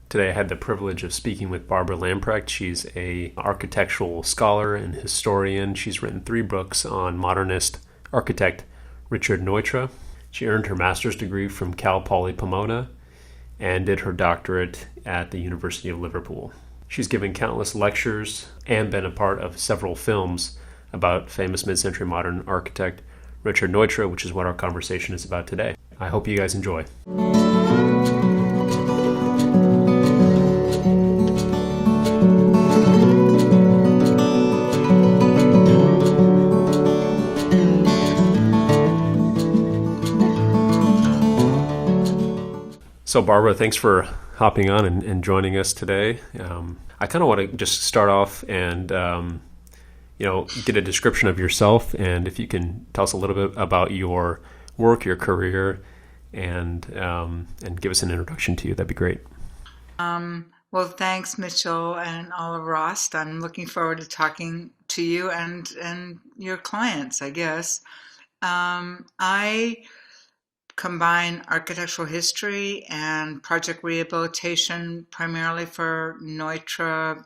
Today I had the privilege of speaking with Barbara Lamprecht. She's a architectural scholar and historian. She's written 3 books on modernist architect Richard Neutra. She earned her master's degree from Cal Poly Pomona and did her doctorate at the University of Liverpool. She's given countless lectures and been a part of several films about famous mid-century modern architect Richard Neutra, which is what our conversation is about today. I hope you guys enjoy. So Barbara, thanks for hopping on and joining us today. I kind of want to just start off and get a description of yourself, and if you can tell us a little bit about your work, your career, and give us an introduction to you, that'd be great. Well, thanks, Mitchell and all of Rost. I'm looking forward to talking to you and your clients, I guess. I combine architectural history and project rehabilitation primarily for Neutra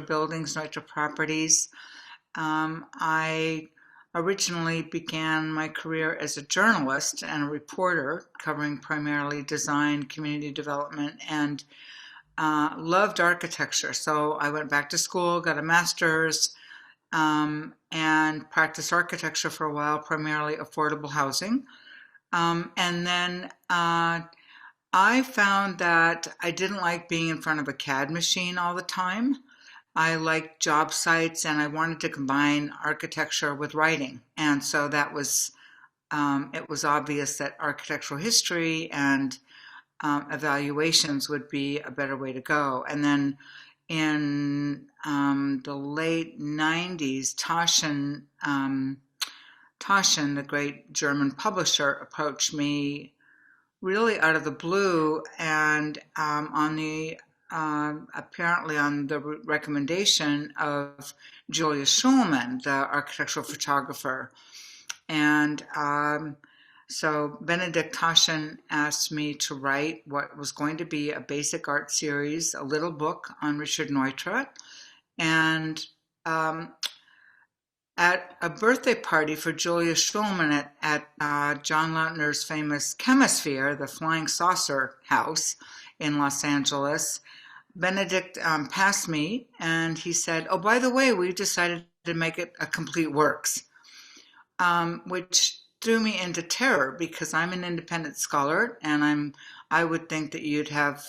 buildings, Neutra properties. I originally began my career as a journalist and a reporter covering primarily design, community development, and loved architecture. So I went back to school, got a master's, and practiced architecture for a while, primarily affordable housing. And then I found that I didn't like being in front of a CAD machine all the time. I liked job sites, and I wanted to combine architecture with writing. And so that was, it was obvious that architectural history and evaluations would be a better way to go. And then in the late 90s, Taschen, the great German publisher, approached me really out of the blue, and apparently on the recommendation of Julius Shulman, the architectural photographer. And so Benedict Taschen asked me to write what was going to be a basic art series, a little book on Richard Neutra. And at a birthday party for Julius Shulman at John Lautner's famous Chemisphere, the Flying Saucer House in Los Angeles, Benedict passed me and he said, "Oh, by the way, we've decided to make it a complete works," which threw me into terror because I'm an independent scholar and I would think that you'd have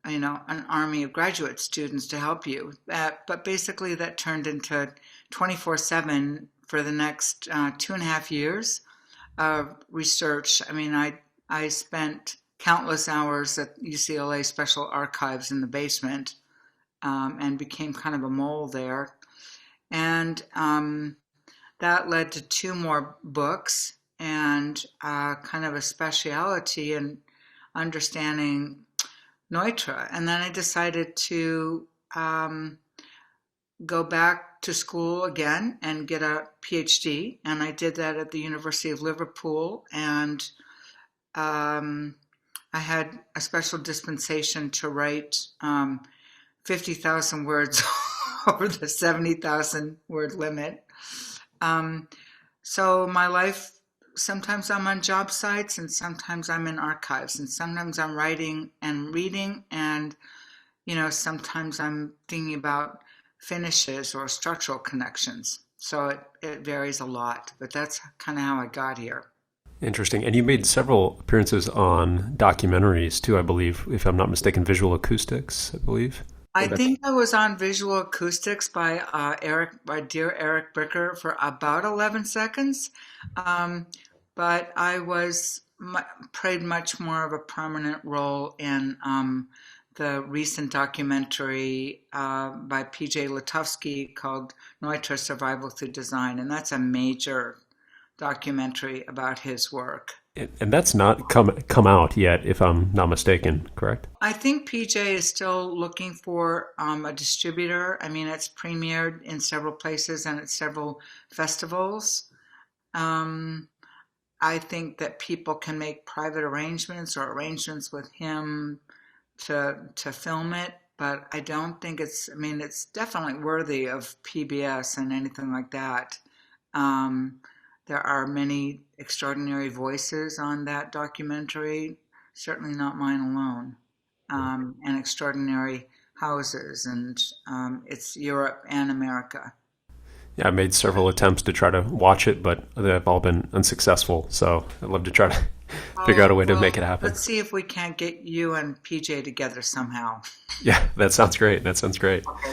an army of graduate students to help you. But basically that turned into 24/7 for the next 2.5 years of research. I mean, I spent countless hours at UCLA Special Archives in the basement and became kind of a mole there. And that led to 2 more books and kind of a speciality in understanding Neutra. And then I decided to go back to school again and get a PhD. And I did that at the University of Liverpool. And I had a special dispensation to write 50,000 words over the 70,000 word limit. So my life, sometimes I'm on job sites and sometimes I'm in archives and sometimes I'm writing and reading and, sometimes I'm thinking about finishes or structural connections. So it varies a lot, but that's kind of how I got here. Interesting. And you made several appearances on documentaries too, I believe, if I'm not mistaken, Visual Acoustics, I believe. I think I was on Visual Acoustics by dear Eric Bricker for about 11 seconds. But I played much more of a prominent role in the recent documentary by P.J. Litovsky called Neutra Survival Through Design, and that's a major documentary about his work. And that's not come out yet, if I'm not mistaken, correct? I think PJ is still looking for a distributor. I mean, it's premiered in several places and at several festivals. I think that people can make private arrangements or arrangements with him to film it, but I don't think I mean, it's definitely worthy of PBS and anything like that. Um, there are many extraordinary voices on that documentary, certainly not mine alone, and extraordinary houses, and it's Europe and America. Yeah, I made several attempts to try to watch it, but they've all been unsuccessful. So I'd love to try to figure out a Oh, way to make it well, happen. let's see if we can't get you and PJ together somehow. Yeah, that sounds great. That sounds great. Okay.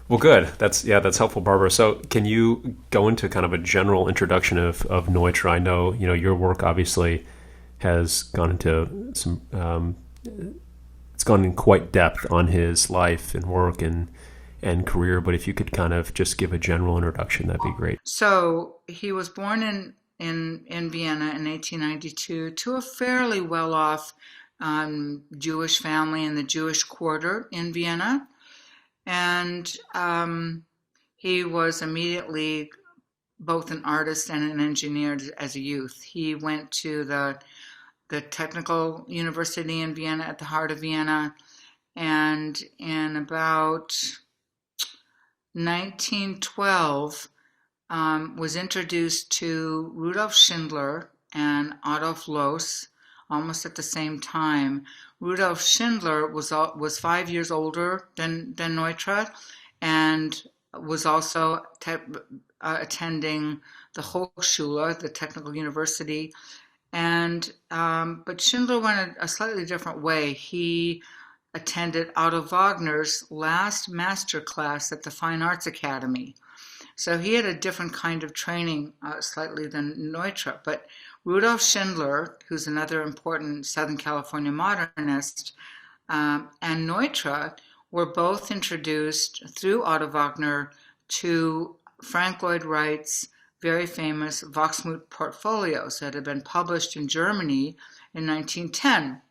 Well, good. That's helpful, Barbara. So, can you go into kind of a general introduction of Neutra? I know your work obviously has gone into some. It's gone in quite depth on his life and work and career. But if you could kind of just give a general introduction, that'd be great. So he was born in Vienna in 1892 to a fairly well-off Jewish family in the Jewish quarter in Vienna. And he was immediately both an artist and an engineer as a youth. He went to the Technical University in Vienna at the heart of Vienna, and in about 1912 was introduced to Rudolf Schindler and Adolf Loos almost at the same time. Rudolf Schindler was 5 years older than Neutra, and was also attending the Hochschule, the Technical University. And but Schindler went a slightly different way. He attended Otto Wagner's last master class at the Fine Arts Academy. So he had a different kind of training slightly than Neutra. But Rudolf Schindler, who's another important Southern California modernist, and Neutra were both introduced through Otto Wagner to Frank Lloyd Wright's very famous Wachsmuth portfolios that had been published in Germany in 1910.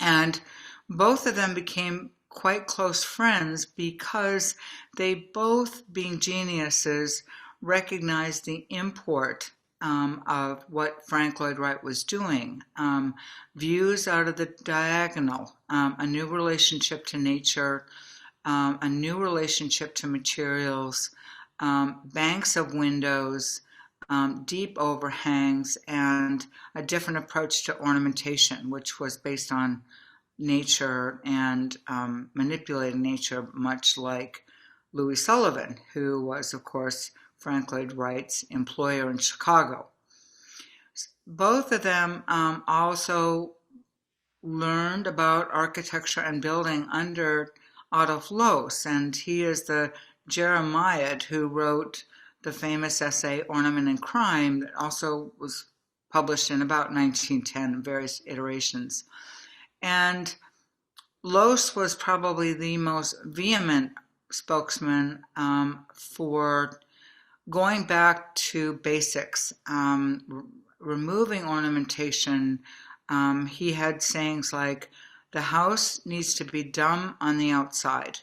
And both of them became quite close friends because they both, being geniuses, recognized the import of what Frank Lloyd Wright was doing. Views out of the diagonal, a new relationship to nature, a new relationship to materials, banks of windows, deep overhangs, and a different approach to ornamentation, which was based on nature and manipulating nature, much like Louis Sullivan, who was, of course, Frank Lloyd Wright's employer in Chicago. Both of them also learned about architecture and building under Adolf Loos, and he is the Jeremiad who wrote the famous essay Ornament and Crime that also was published in about 1910 in various iterations. And Loos was probably the most vehement spokesman for going back to basics, removing ornamentation. He had sayings like, the house needs to be dumb on the outside.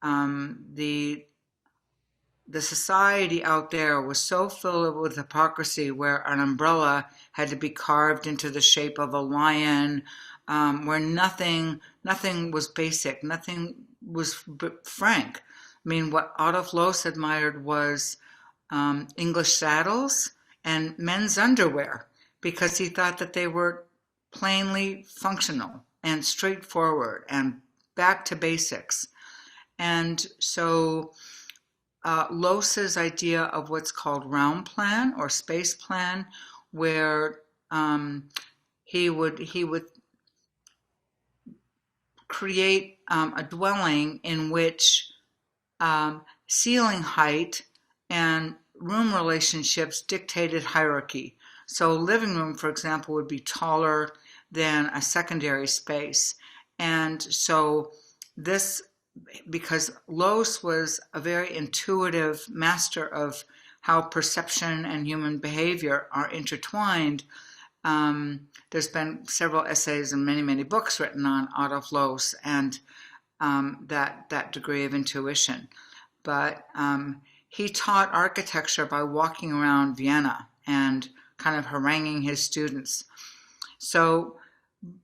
The society out there was so filled with hypocrisy, where an umbrella had to be carved into the shape of a lion, where nothing was basic, nothing was frank. I mean, what Adolf Loos admired was English saddles and men's underwear, because he thought that they were plainly functional and straightforward and back to basics. And so Loos's idea of what's called round plan or space plan, where he would create a dwelling in which ceiling height and room relationships dictated hierarchy. So living room, for example, would be taller than a secondary space. And so this, because Loos was a very intuitive master of how perception and human behavior are intertwined, there's been several essays and many, many books written on Adolf Loos and that degree of intuition. But he taught architecture by walking around Vienna and kind of haranguing his students. So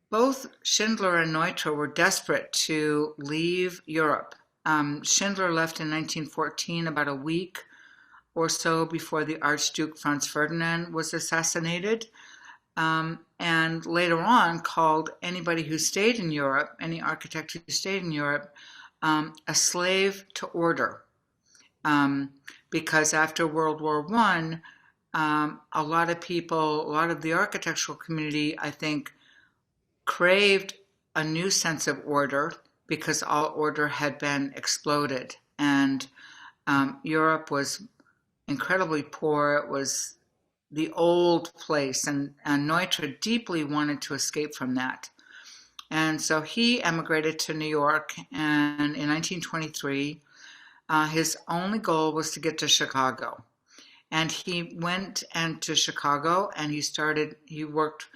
both Schindler and Neutra were desperate to leave Europe. Schindler left in 1914, about a week or so before the Archduke Franz Ferdinand was assassinated, and later on called anybody who stayed in Europe, any architect who stayed in Europe, a slave to order. Because after World War I, a lot of people, a lot of the architectural community, I think, craved a new sense of order because all order had been exploded. And Europe was incredibly poor. It was the old place, and Neutra deeply wanted to escape from that. And so he emigrated to New York, and in 1923, his only goal was to get to Chicago. And he went to Chicago, and he worked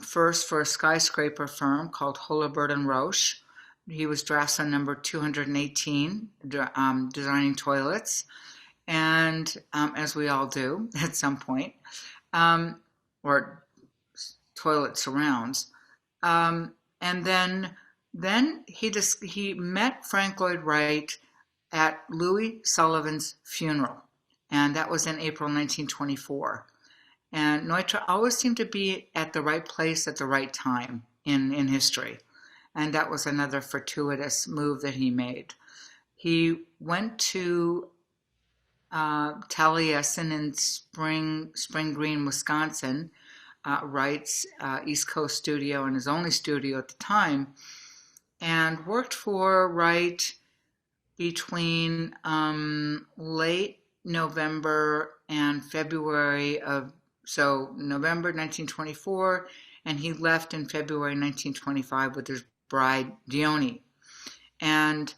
first for a skyscraper firm called Holabird and Roche. He was draftsman number 218, designing toilets, and as we all do at some point, or toilet surrounds. And then he met Frank Lloyd Wright at Louis Sullivan's funeral, and that was in April 1924. And Neutra always seemed to be at the right place at the right time in history. And that was another fortuitous move that he made. He went to Taliesin in Spring Green, Wisconsin, Wright's East Coast studio and his only studio at the time, and worked for Wright between late November and February November 1924, and he left in February 1925 with his bride, Dione. And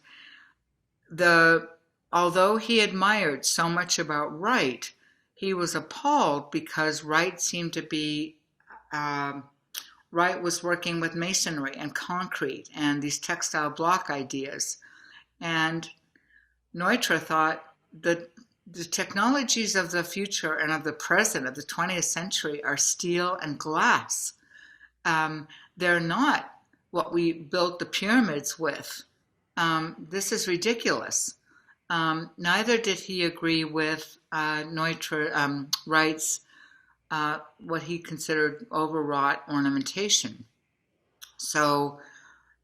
although he admired so much about Wright, he was appalled because Wright seemed to be, Wright was working with masonry and concrete and these textile block ideas. And Neutra thought that the technologies of the future and of the present, of the 20th century, are steel and glass. They're not what we built the pyramids with. This is ridiculous. Neither did he agree with Wright's what he considered overwrought ornamentation. So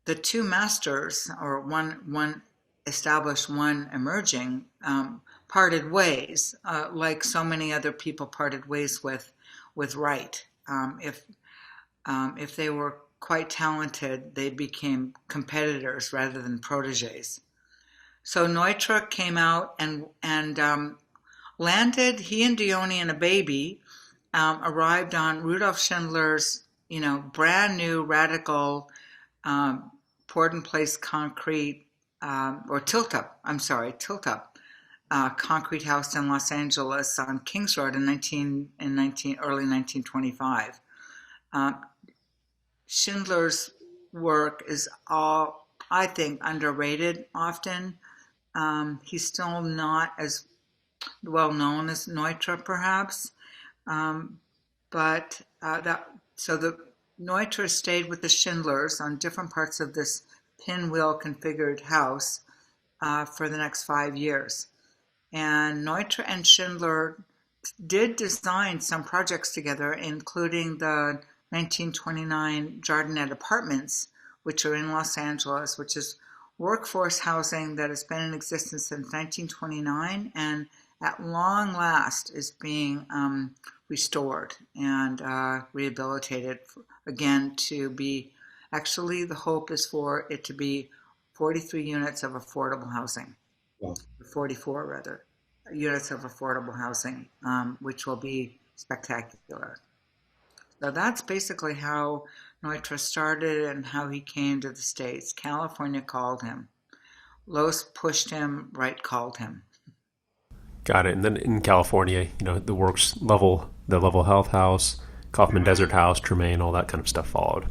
the two masters, or one established, one emerging, parted ways, like so many other people parted ways with Wright. If they were quite talented, they became competitors rather than proteges. So Neutra came out and landed. He and Dione and a baby arrived on Rudolf Schindler's, brand new radical poured in place concrete or tilt-up concrete house in Los Angeles on Kings Road in early 1925. Schindler's work is all, I think, underrated often. He's still not as well known as Neutra, perhaps, but the Neutra stayed with the Schindlers on different parts of this pinwheel configured house for the next 5 years. And Neutra and Schindler did design some projects together, including the 1929 Jardinette Apartments, which are in Los Angeles, which is workforce housing that has been in existence since 1929 and at long last is being restored and rehabilitated again to be, actually the hope is for it to be 43 units of affordable housing. Wow. 44 rather, units of affordable housing, which will be spectacular. So that's basically how Neutra started and how he came to the States. California called him. Los pushed him, Wright called him. Got it. And then in California, the works level, the Level Health House, Kaufman Desert House, Tremaine, all that kind of stuff followed.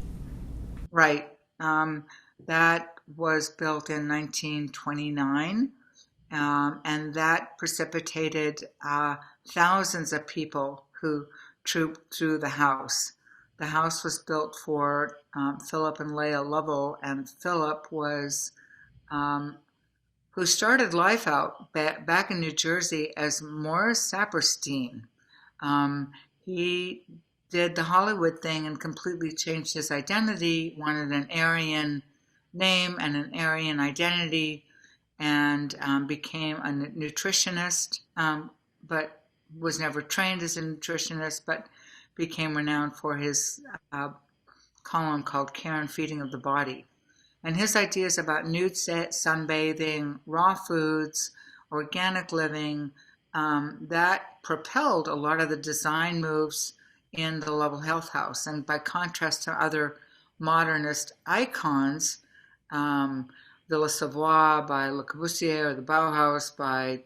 Right. That was built in 1929, and that precipitated thousands of people who trooped through the house The house was built for Philip and Leah Lovell, and Philip was um, who started life out back in New Jersey as Morris Saperstein. He did the Hollywood thing and completely changed his identity, wanted an Aryan name and an Aryan identity, and became a nutritionist, but was never trained as a nutritionist, but became renowned for his column called Care and Feeding of the Body. And his ideas about nude sunbathing, raw foods, organic living, that propelled a lot of the design moves in the Lovell Health House. And by contrast to other modernist icons, Villa Savoye by Le Corbusier, or the Bauhaus by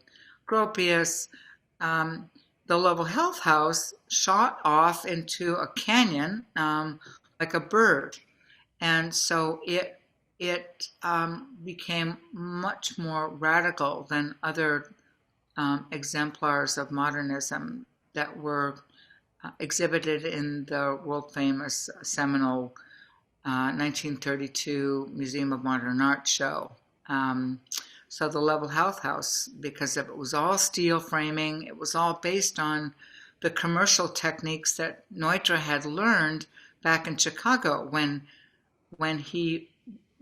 Gropius, the Lovell Health House shot off into a canyon like a bird. And so it became much more radical than other exemplars of modernism that were exhibited in the world famous seminal 1932 Museum of Modern Art show. So the Lovell Health House, because it was all steel framing, it was all based on the commercial techniques that Neutra had learned back in Chicago when he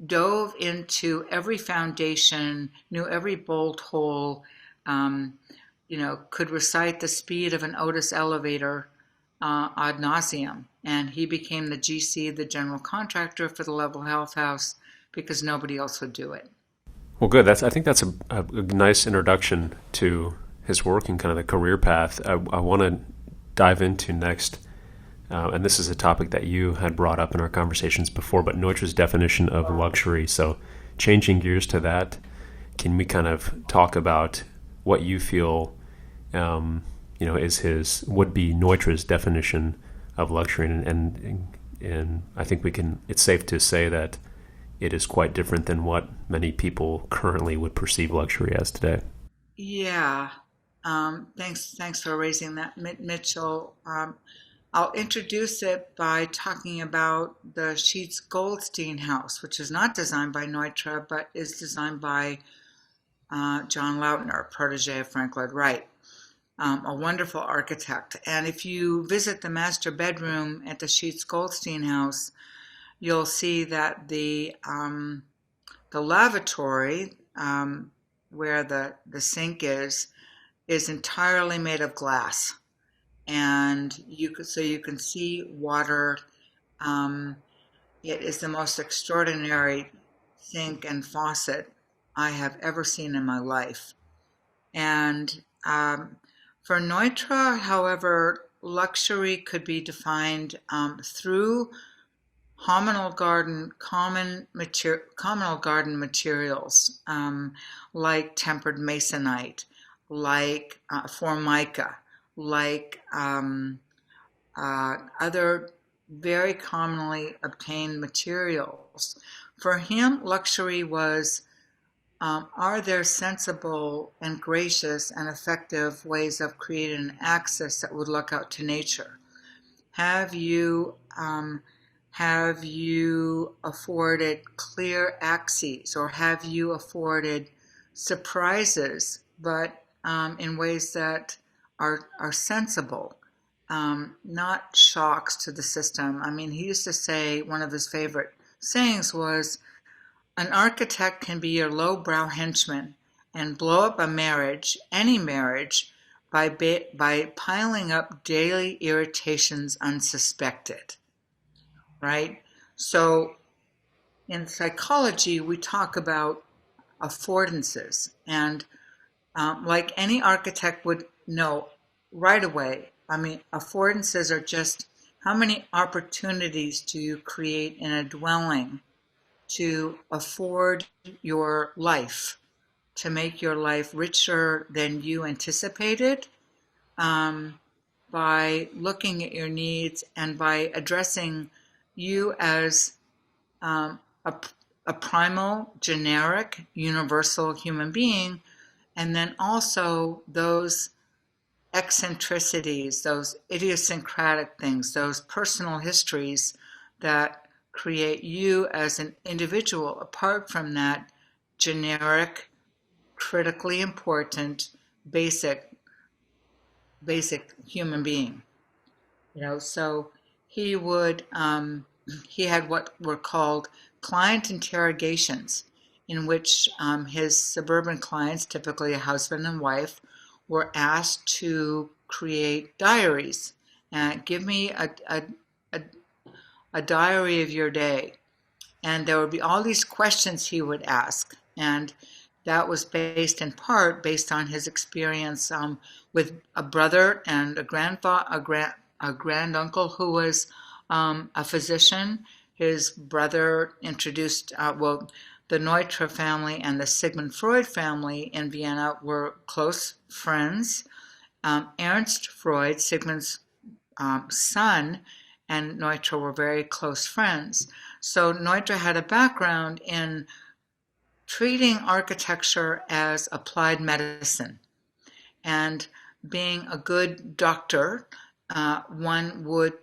dove into every foundation, knew every bolt hole, could recite the speed of an Otis elevator ad nauseum. And he became the GC, the general contractor for the Lovell Health House, because nobody else would do it. Well, good. I think that's a nice introduction to his work and kind of the career path. I want to dive into next, and this is a topic that you had brought up in our conversations before, but Neutra's definition of luxury. So changing gears to that, can we kind of talk about what you feel is his would-be Neutra's definition of luxury, and I think it's safe to say that it is quite different than what many people currently would perceive luxury as today. Yeah. Thanks for raising that, Mitchell. I'll introduce it by talking about the Sheets Goldstein house, which is not designed by Neutra, but is designed by John Lautner, protege of Frank Lloyd Wright, a wonderful architect. And if you visit the master bedroom at the Sheets Goldstein house, you'll see that the lavatory, where the sink is entirely made of glass, and you can see water. It is the most extraordinary sink and faucet I have ever seen in my life. And for Neutra, however, luxury could be defined through communal garden materials, like tempered masonite, like formica, like other very commonly obtained materials. For him, luxury was, are there sensible and gracious and effective ways of creating an axis that would look out to nature? Have you afforded clear axes, or have you afforded surprises, but in ways that are sensible, not shocks to the system? I mean, he used to say, one of his favorite sayings was, an architect can be your lowbrow henchman and blow up a marriage, any marriage, by piling up daily irritations unsuspected. Right? So in psychology, we talk about affordances, and like any architect would know right away, I mean, affordances are just how many opportunities do you create in a dwelling to afford your life, to make your life richer than you anticipated, by looking at your needs and by addressing you as a primal, generic, universal human being, and then also those eccentricities, those idiosyncratic things, those personal histories that create you as an individual apart from that generic, critically important, basic human being. So he would he had what were called client interrogations, in which his suburban clients, typically a husband and wife, were asked to create diaries. Give me a diary of your day. And there would be all these questions he would ask. And that was based in part based on his experience with a brother and a granduncle who was a physician. His brother introduced, the Neutra family and the Sigmund Freud family in Vienna were close friends. Ernst Freud, Sigmund's son, and Neutra were very close friends. So Neutra had a background in treating architecture as applied medicine. And being a good doctor, one would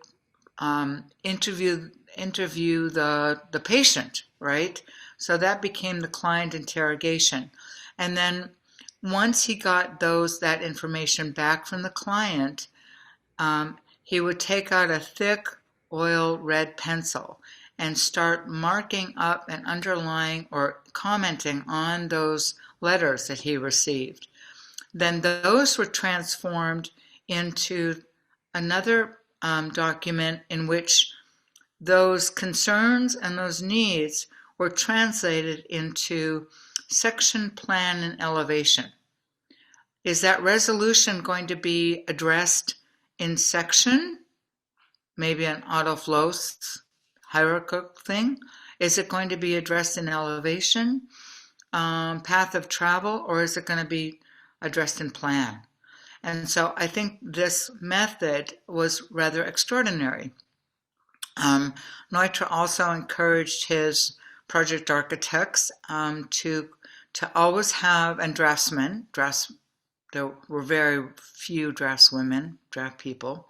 interview the patient, right? So that became the client interrogation. And then once he got that information back from the client, he would take out a thick oil red pencil and start marking up and underlying or commenting on those letters that he received. Then those were transformed into another document in which those concerns and those needs were translated into section, plan, and elevation. Is that resolution going to be addressed in section? Maybe an Otto Floss hierarchical thing? Is it going to be addressed in elevation, path of travel, or is it going to be addressed in plan? And so I think this method was rather extraordinary. Neutra also encouraged his project architects to always have, and draftsmen, there were very few draftswomen, draft people,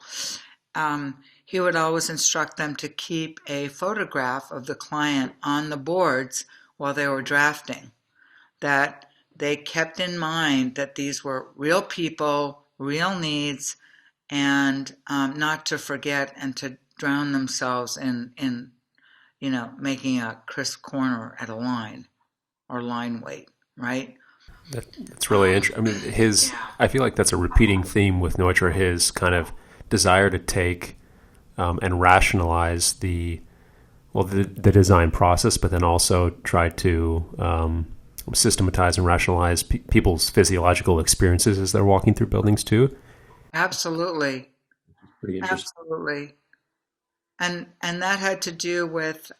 he would always instruct them to keep a photograph of the client on the boards while they were drafting, that they kept in mind that these were real people, real needs, and not to forget and to drown themselves in making a crisp corner at a line or line weight, right? That's really interesting. I mean, I feel like that's a repeating theme with Neutra, his kind of desire to take and rationalize the design process, but then also try to systematize and rationalize people's physiological experiences as they're walking through buildings too. Absolutely. Pretty interesting. Absolutely. And that had to do with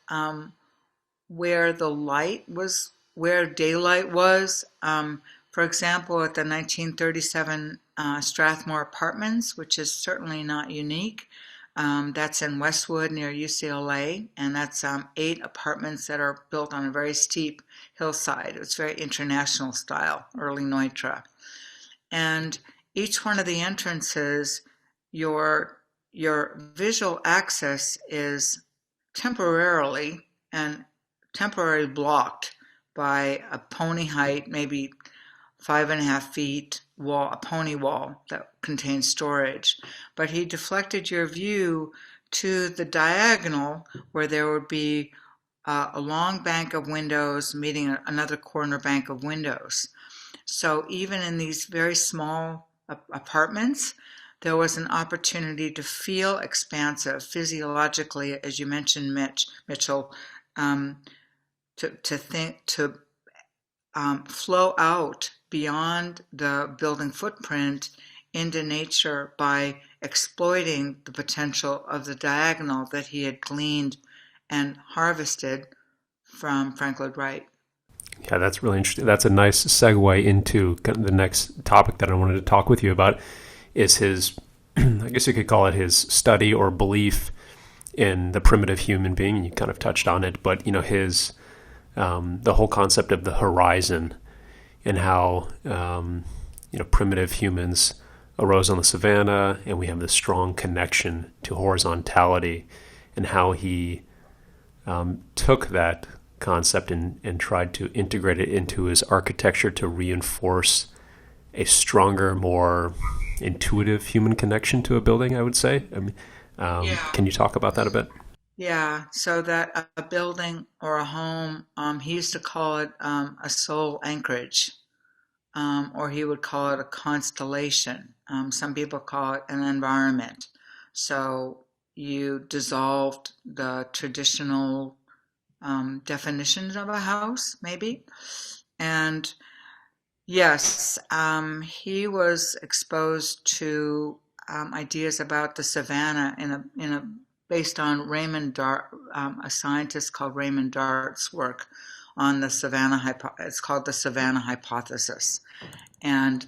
where the light was, where daylight was. For example, at the 1937 Strathmore Apartments, which is certainly not unique, that's in Westwood near UCLA, and that's 8 apartments that are built on a very steep hillside. It's very international style, early Neutra. And each one of the entrances, your visual access is temporarily blocked by a pony height, maybe 5.5 feet wall, a pony wall that contains storage. But he deflected your view to the diagonal where there would be a long bank of windows meeting another corner bank of windows. So even in these very small apartments, there was an opportunity to feel expansive physiologically, as you mentioned, Mitchell, to flow out beyond the building footprint into nature by exploiting the potential of the diagonal that he had gleaned and harvested from Frank Lloyd Wright. Yeah, that's really interesting. That's a nice segue into kind of the next topic that I wanted to talk with you about, is his, I guess you could call it his study or belief in the primitive human being. You kind of touched on it, but his the whole concept of the horizon and how primitive humans arose on the savannah, and we have this strong connection to horizontality, and how he took that concept and tried to integrate it into his architecture to reinforce a stronger, more intuitive human connection to a building, I would say. I mean, Yeah. can you talk about that a bit? Yeah, so that a building or a home, he used to call it a soul anchorage, or he would call it a constellation. Some people call it an environment. So you dissolved the traditional definitions of a house, maybe. And yes, he was exposed to ideas about the savannah in a based on Raymond Dart, a scientist called Raymond Dart's work on the savannah. It's called the savannah hypothesis, and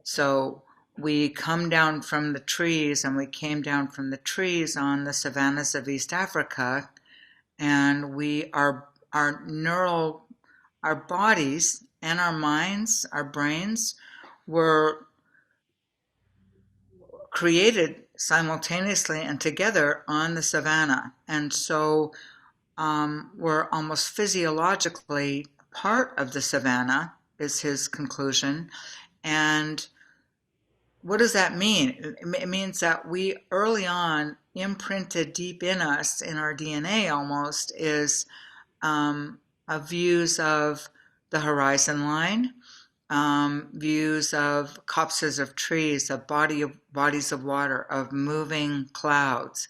so we come down from the trees, and we came down from the trees on the savannas of East Africa, and we are our neural our bodies and our minds, our brains, were created simultaneously and together on the savannah. And so we're almost physiologically part of the savannah, is his conclusion. And what does that mean? It means that we early on imprinted deep in us, in our DNA almost, is views of the horizon line, views of copses of trees, of bodies of water, of moving clouds.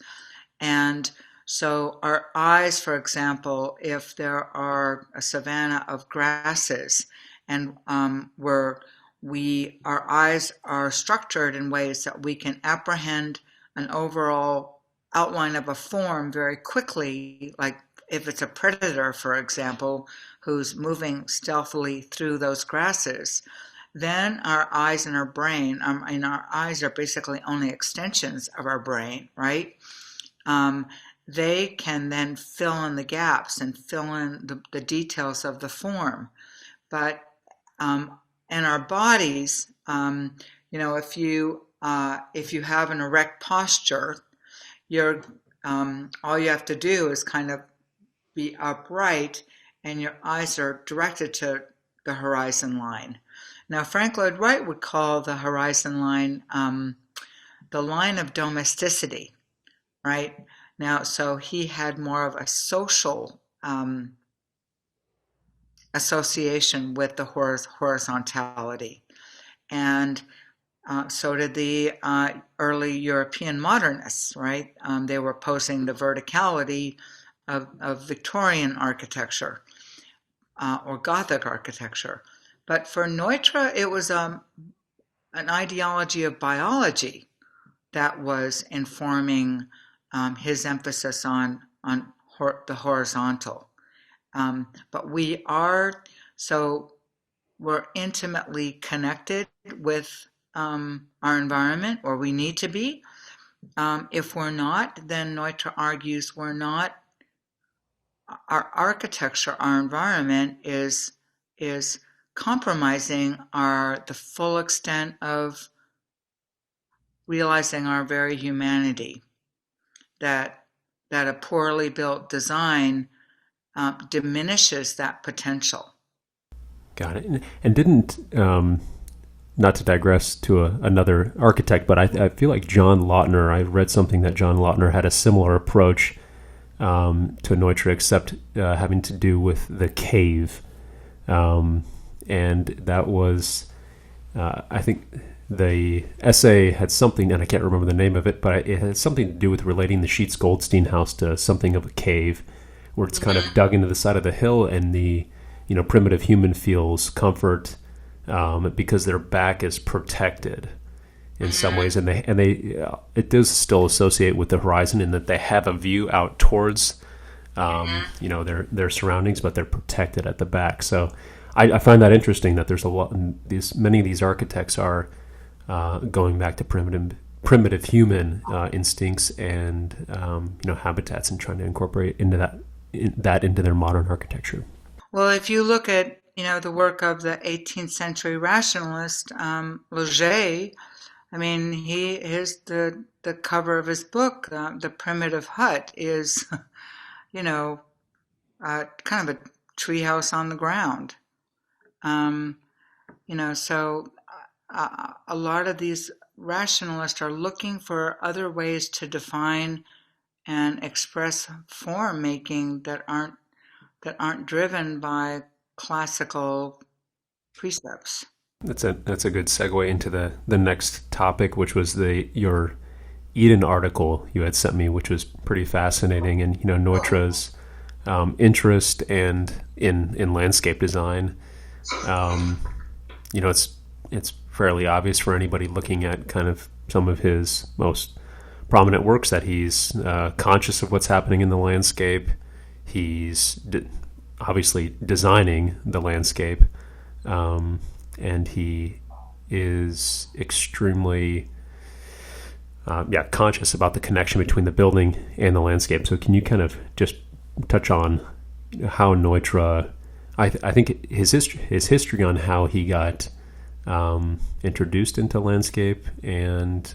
And so our eyes, for example, if there are a savanna of grasses, and where our eyes are structured in ways that we can apprehend an overall outline of a form very quickly, like if it's a predator, for example, who's moving stealthily through those grasses, then our eyes and our brain, and our eyes are basically only extensions of our brain, right? They can then fill in the gaps and fill in the details of the form. But in our bodies, if you have an erect posture, you're all you have to do is kind of be upright, and your eyes are directed to the horizon line. Now, Frank Lloyd Wright would call the horizon line the line of domesticity, right? Now, so he had more of a social association with the horizontality. And so did the early European modernists, right? They were opposing the verticality of Victorian architecture or Gothic architecture. But for Neutra, it was an ideology of biology that was informing his emphasis on the horizontal. But we're intimately connected with our environment, or we need to be. If we're not, then Neutra argues our architecture, our environment is compromising the full extent of realizing our very humanity. That a poorly built design diminishes that potential. Got it. And didn't, not to digress to another architect, but I feel like John Lautner, I read something that John Lautner had a similar approach to Neutra, except having to do with the cave. And that was, I think the essay had something, and I can't remember the name of it, but it had something to do with relating the Sheets Goldstein house to something of a cave, where it's kind of dug into the side of the hill, and the primitive human feels comfort because their back is protected in some ways, and it does still associate with the horizon in that they have a view out towards their surroundings, but they're protected at the back. So I find that interesting that there's many of these architects are going back to primitive human instincts and habitats, and trying to incorporate into their modern architecture. Well, if you look at the work of the 18th century rationalist Leger, I mean, the cover of his book, The Primitive Hut, is, you know, kind of a treehouse on the ground. Um, so a lot of these rationalists are looking for other ways to define and express form making that aren't driven by classical precepts. That's a good segue into the next topic, which was your Eden article you had sent me, which was pretty fascinating, and Neutra's interest and in landscape design. It's fairly obvious for anybody looking at kind of some of his most prominent works that he's conscious of what's happening in the landscape. He's obviously designing the landscape, and he is extremely conscious about the connection between the building and the landscape. So can you kind of just touch on how Neutra, I think his history on how he got introduced into landscape and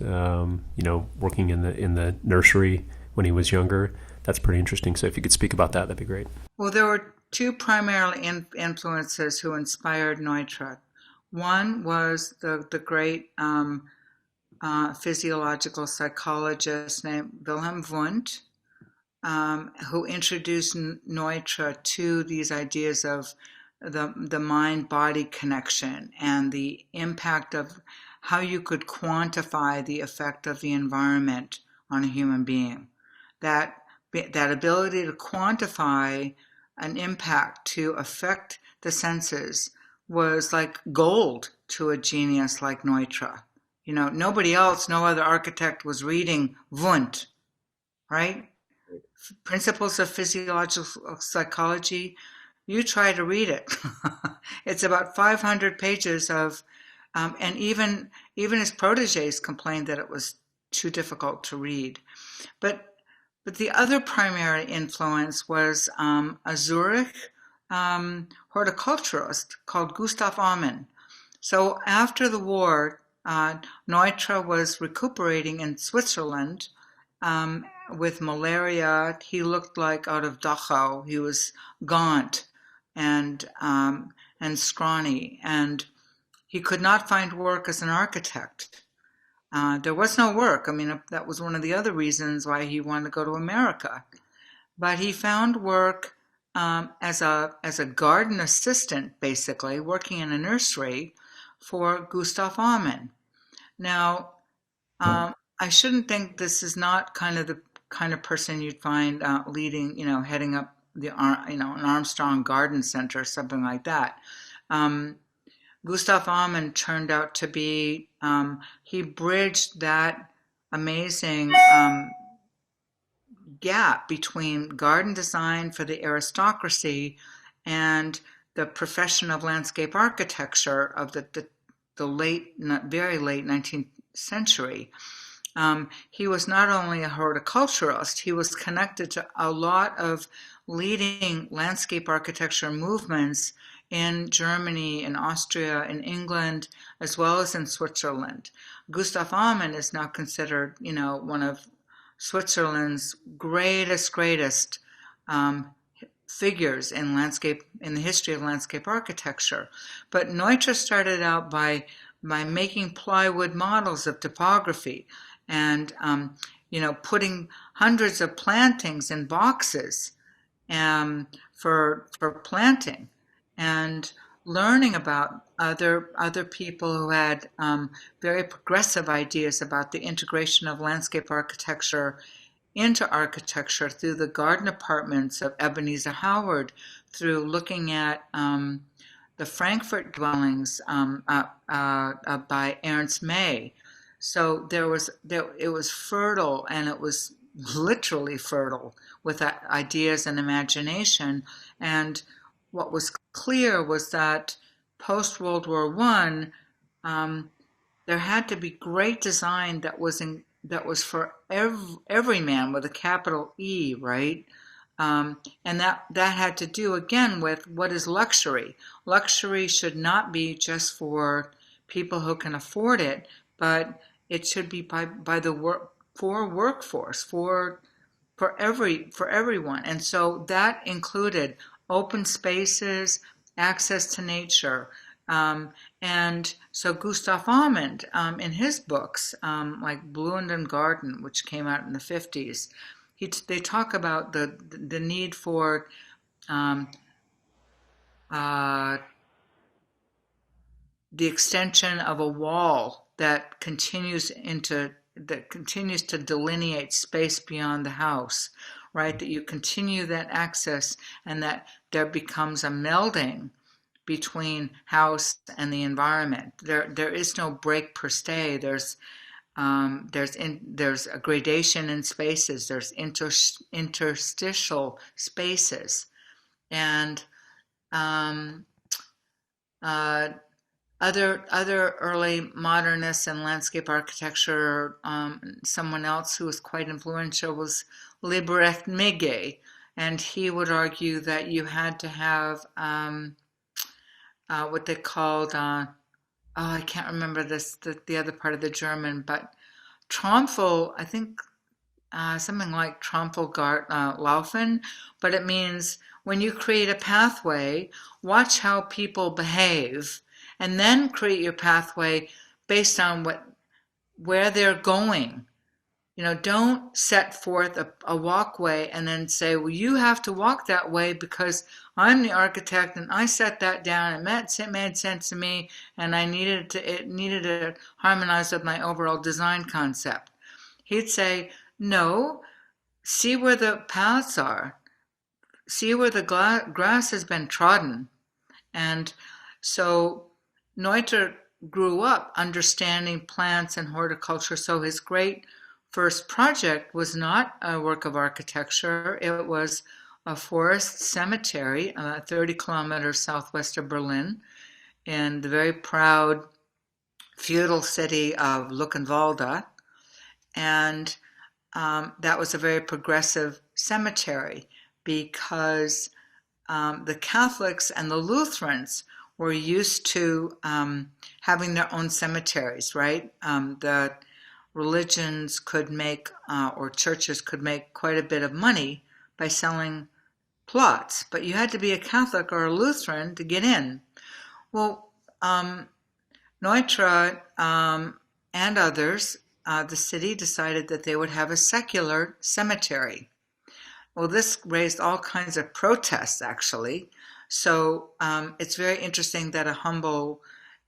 working in the nursery when he was younger. That's pretty interesting. So if you could speak about that, that'd be great. Well, there were two primary influences who inspired Neutra. One was the great physiological psychologist named Wilhelm Wundt, who introduced Neutra to these ideas of the mind-body connection and the impact of how you could quantify the effect of the environment on a human being. That ability to quantify an impact to affect the senses was like gold to a genius like Neutra. Nobody else, no other architect was reading Wundt, right? Principles of Physiological Psychology, you try to read it. It's about 500 pages of, and even his proteges complained that it was too difficult to read. But the other primary influence was a Zurich horticulturist called Gustav Amann. So after the war, Neutra was recuperating in Switzerland with malaria. He looked like out of Dachau. He was gaunt and scrawny, and he could not find work as an architect. There was no work. I mean, that was one of the other reasons why he wanted to go to America. But he found work as a garden assistant, basically, working in a nursery for Gustav Amann. Now, I shouldn't think this is not the kind of person you'd find leading, heading up an Armstrong Garden Center, something like that. Gustav Amann turned out to be, he bridged that amazing gap between garden design for the aristocracy and the profession of landscape architecture of the very late 19th century. He was not only a horticulturist, he was connected to a lot of leading landscape architecture movements in Germany, in Austria, in England, as well as in Switzerland. Gustav Amann is now considered, one of Switzerland's greatest figures in the history of landscape architecture. But Neutra started out by making plywood models of topography and putting hundreds of plantings in boxes for planting, and learning about other people who had very progressive ideas about the integration of landscape architecture into architecture through the garden apartments of Ebenezer Howard, through looking at the Frankfurt dwellings by Ernst May. So it was fertile, and it was literally fertile with ideas and imagination. And what was clear was that post-World War I, there had to be great design that was for every man with a capital E, right? And that had to do, again, with what is luxury. Luxury should not be just for people who can afford it, but it should be by the work for workforce for everyone. And so that included open spaces, access to nature. And so Gustav Amond, in his books, like Blue Garden, which came out in the 50s, they talk about the need for the extension of a wall that continues to delineate space beyond the house, right? That you continue that access, and that there becomes a melding between house and the environment. There is no break per se. There's a gradation in spaces. There's interstitial spaces, and other early modernists in landscape architecture, someone else who was quite influential was Liebrecht Mige, and he would argue that you had to have what they called, I can't remember the other part of the German, but Traumful, I think something like Trampelgartlaufen, but it means when you create a pathway, watch how people behave, and then create your pathway based on where they're going. Don't set forth a walkway and then say, well, you have to walk that way because I'm the architect and I set that down and it made sense to me, and it needed to harmonize with my overall design concept. He'd say, no, see where the paths are. See where the grass has been trodden. And so Neutra grew up understanding plants and horticulture, so his great first project was not a work of architecture. It was a forest cemetery 30 kilometers southwest of Berlin in the very proud feudal city of Luckenwalde. And that was a very progressive cemetery because the Catholics and the Lutherans were used to having their own cemeteries, right? The religions could make, or churches could make quite a bit of money by selling plots, but you had to be a Catholic or a Lutheran to get in. Well, Neutra and others, the city decided that they would have a secular cemetery. Well, this raised all kinds of protests, actually. So it's very interesting that a humble,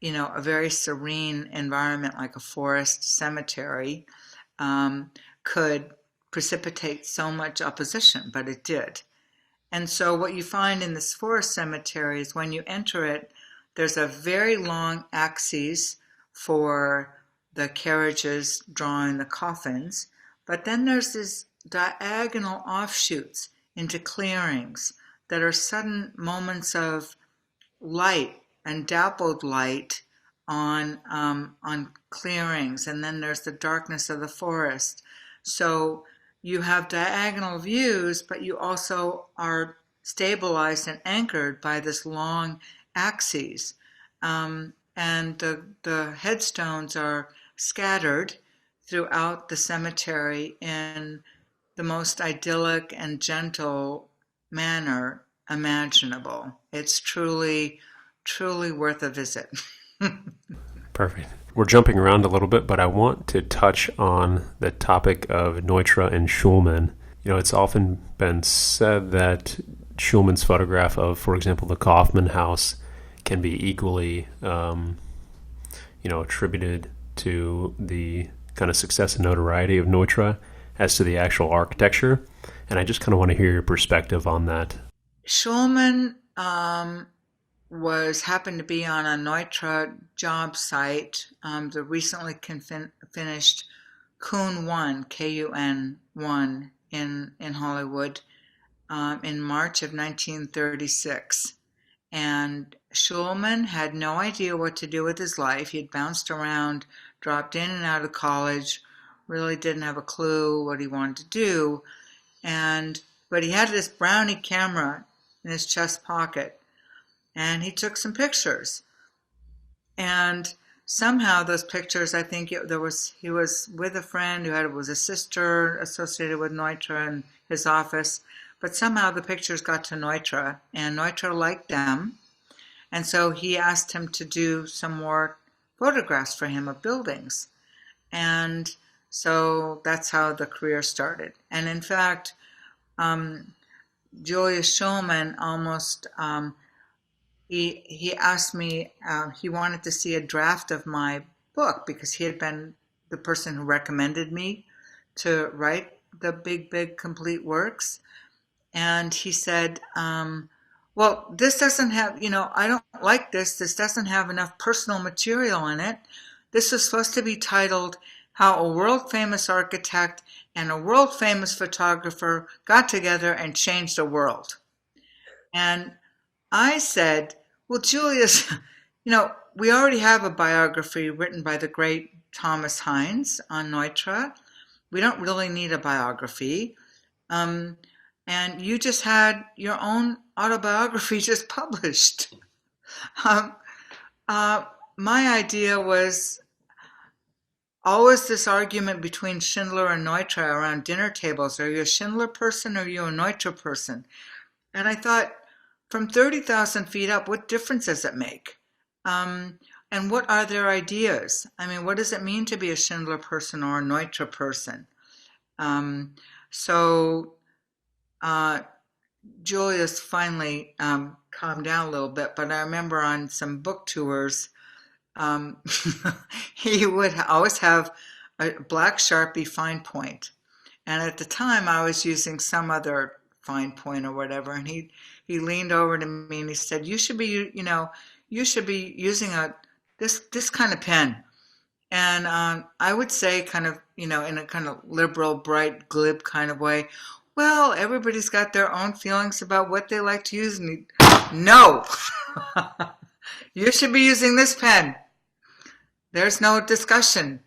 a very serene environment like a forest cemetery could precipitate so much opposition, but it did. And so what you find in this forest cemetery is when you enter it, there's a very long axis for the carriages drawing the coffins, but then there's these diagonal offshoots into clearings that are sudden moments of light and dappled light on clearings, and then there's the darkness of the forest. So you have diagonal views, but you also are stabilized and anchored by this long axis. And the headstones are scattered throughout the cemetery in the most idyllic and gentle manner imaginable. It's truly, truly worth a visit. Perfect. We're jumping around a little bit, but I want to touch on the topic of Neutra and Shulman. It's often been said that Shulman's photograph of, for example, the Kaufmann house can be equally, attributed to the kind of success and notoriety of Neutra as to the actual architecture. And I just kind of want to hear your perspective on that. Shulman happened to be on a Neutra job site, the recently finished Kun 1, Kun 1 in Hollywood in March of 1936. And Shulman had no idea what to do with his life. He had bounced around, dropped in and out of college, really didn't have a clue what he wanted to do. But he had this Brownie camera in his chest pocket, and he took some pictures. And somehow those pictures, I think he was with a friend who was a sister associated with Neutra in his office, but somehow the pictures got to Neutra, and Neutra liked them, and so he asked him to do some more photographs for him of buildings, and so that's how the career started. And in fact, Julius Shulman almost he asked me, he wanted to see a draft of my book because he had been the person who recommended me to write the big complete works. And he said, well, this doesn't have, I don't like this. This doesn't have enough personal material in it. This is supposed to be titled How a World Famous Architect and a World Famous Photographer Got Together and Changed the World. And I said, well, Julius, we already have a biography written by the great Thomas Hines on Neutra. We don't really need a biography. And you just had your own autobiography just published. My idea was always this argument between Schindler and Neutra around dinner tables. Are you a Schindler person or are you a Neutra person? And I thought, from 30,000 feet up, what difference does it make? And what are their ideas? I mean, what does it mean to be a Schindler person or a Neutra person? So Julius finally calmed down a little bit, but I remember on some book tours, he would always have a black Sharpie fine point. And at the time, I was using some other fine point or whatever, and he leaned over to me and he said, you should be using this kind of pen. And I would say kind of, in a kind of liberal, bright, glib kind of way, well, everybody's got their own feelings about what they like to use. And no, you should be using this pen. There's no discussion.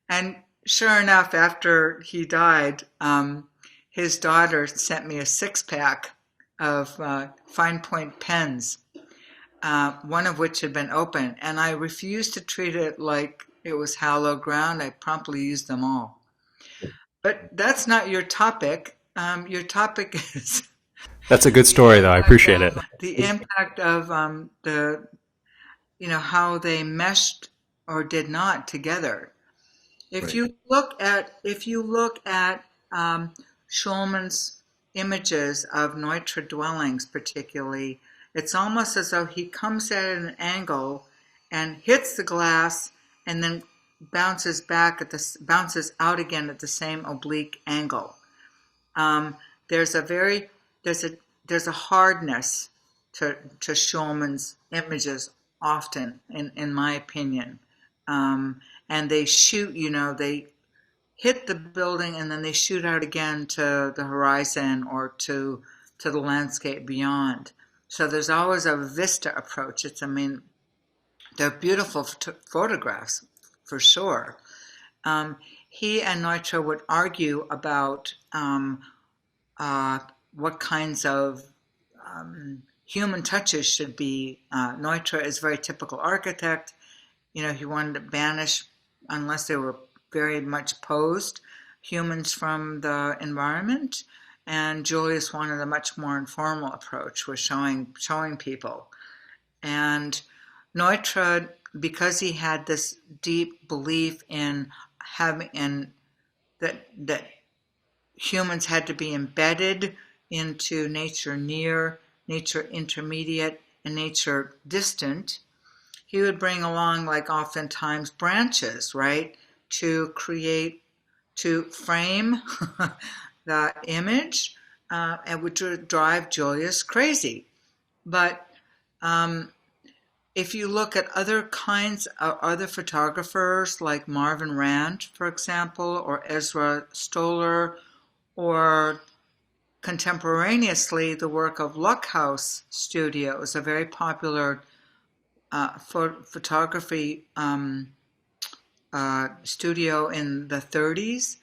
And sure enough, after he died, his daughter sent me a 6-pack of fine point pens, one of which had been open, and I refused to treat it like it was hallowed ground. I promptly used them all. But that's not your topic. Your topic is... That's a good story, though. I appreciate it. The impact of how they meshed or did not together. If you look at Shulman's images of Neutra dwellings, particularly, it's almost as though he comes at an angle and hits the glass, and then bounces out again at the same oblique angle. There's a hardness to Shulman's images often, in my opinion, and they shoot. They hit the building and then they shoot out again to the horizon or to the landscape beyond. So there's always a vista approach. They're beautiful photographs for sure. He and Neutra would argue about what kinds of human touches should be. Neutra is a very typical architect. He wanted to banish, unless they were very much posed, humans from the environment, and Julius wanted a much more informal approach with showing people. And Neutra, because he had this deep belief in that humans had to be embedded into nature near, nature intermediate, and nature distant, he would bring along, like oftentimes, branches, right, to frame the image, and which would drive Julius crazy. But if you look at other photographers like Marvin Rand, for example, or Ezra Stoller, or contemporaneously the work of Luckhouse Studios, a very popular photography studio in the 30s,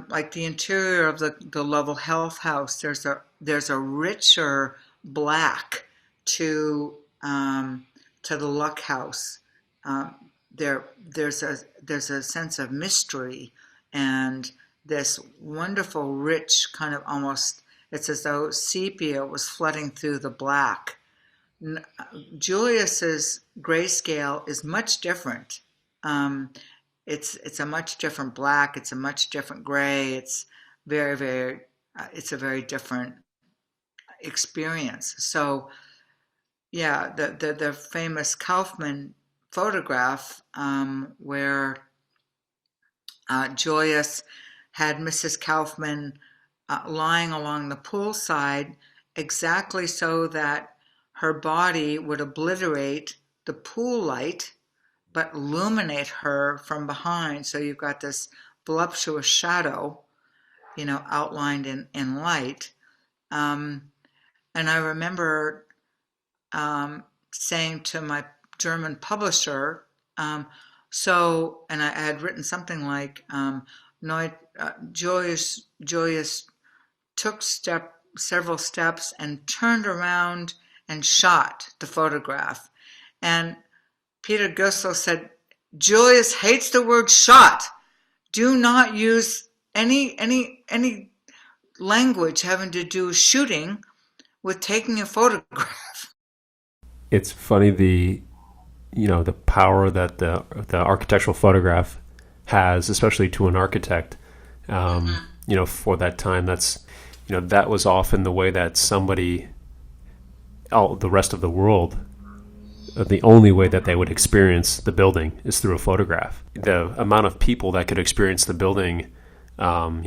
like the interior of the Lovell Health House, there's a richer black to the Luck House there's a sense of mystery and this wonderful, rich kind of almost. It's as though sepia was flooding through the black. Julius's grayscale is much different. Um, it's a much different black. It's a much different gray. It's very very. It's a very different experience. So yeah, the famous Kaufman photograph where Joyous had Mrs. Kaufman lying along the poolside exactly so that her body would obliterate the pool light but illuminate her from behind. So you've got this voluptuous shadow, outlined in light. Um, and I remember saying to my German publisher, and I had written something like, Joyous took several steps and turned around and shot the photograph. And Peter Gussel said, Julius hates the word shot. Do not use any language having to do with shooting with taking a photograph. It's funny the power that the architectural photograph has, especially to an architect. For that time, that was often the way that the rest of the world, the only way that they would experience the building is through a photograph. The amount of people that could experience the building,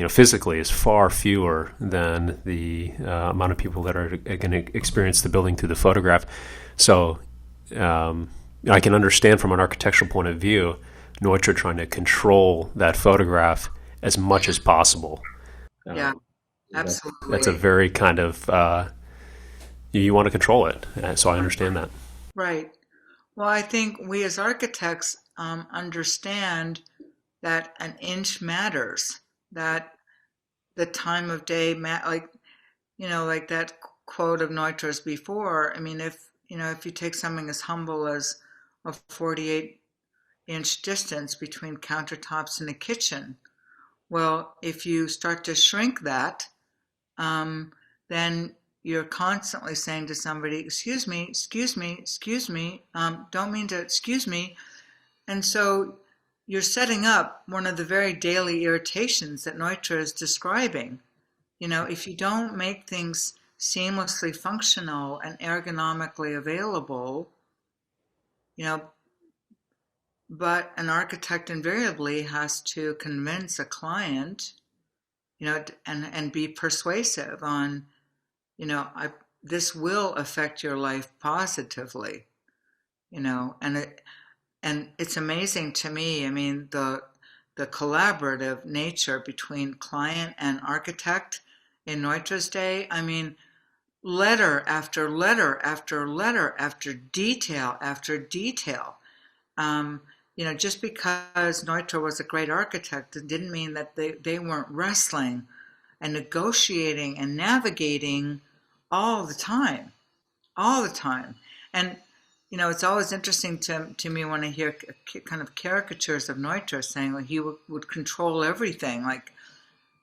physically, is far fewer than the amount of people that are going to experience the building through the photograph. So I can understand from an architectural point of view, Neutra trying to control that photograph as much as possible. Yeah, absolutely. That's a very kind of, you want to control it. So I understand that. Right. Well, I think we as architects understand that an inch matters, that the time of day, like that quote of Neutra's before. I mean, if you take something as humble as a 48-inch distance between countertops and a kitchen, well, if you start to shrink that, then you're constantly saying to somebody, excuse me, excuse me, excuse me, don't mean to, excuse me. And so you're setting up one of the very daily irritations that Neutra is describing. If you don't make things seamlessly functional and ergonomically available, but an architect invariably has to convince a client, and be persuasive on, this will affect your life positively, and it's amazing to me. I mean, the collaborative nature between client and architect in Neutra's day. I mean, letter after letter after letter after detail after detail. Just because Neutra was a great architect, it didn't mean that they weren't wrestling and negotiating and navigating all the time, all the time. And, it's always interesting to me when I hear kind of caricatures of Neutra saying, like, he would control everything. Like,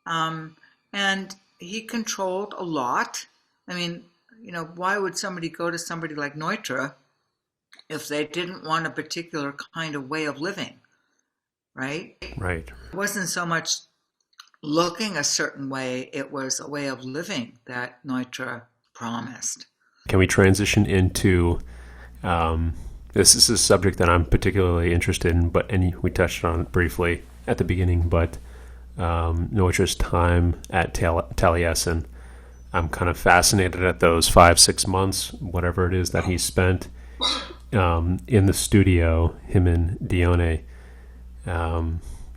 and he controlled a lot. I mean, why would somebody go to somebody like Neutra if they didn't want a particular kind of way of living, right? Right. It wasn't so much looking a certain way, it was a way of living that Neutra promised. Can we transition into, this is a subject that I'm particularly interested in, we touched on it briefly at the beginning, but Neutra's time at Taliesin. I'm kind of fascinated at those 5-6 months, whatever it is that he spent in the studio, him and Dione,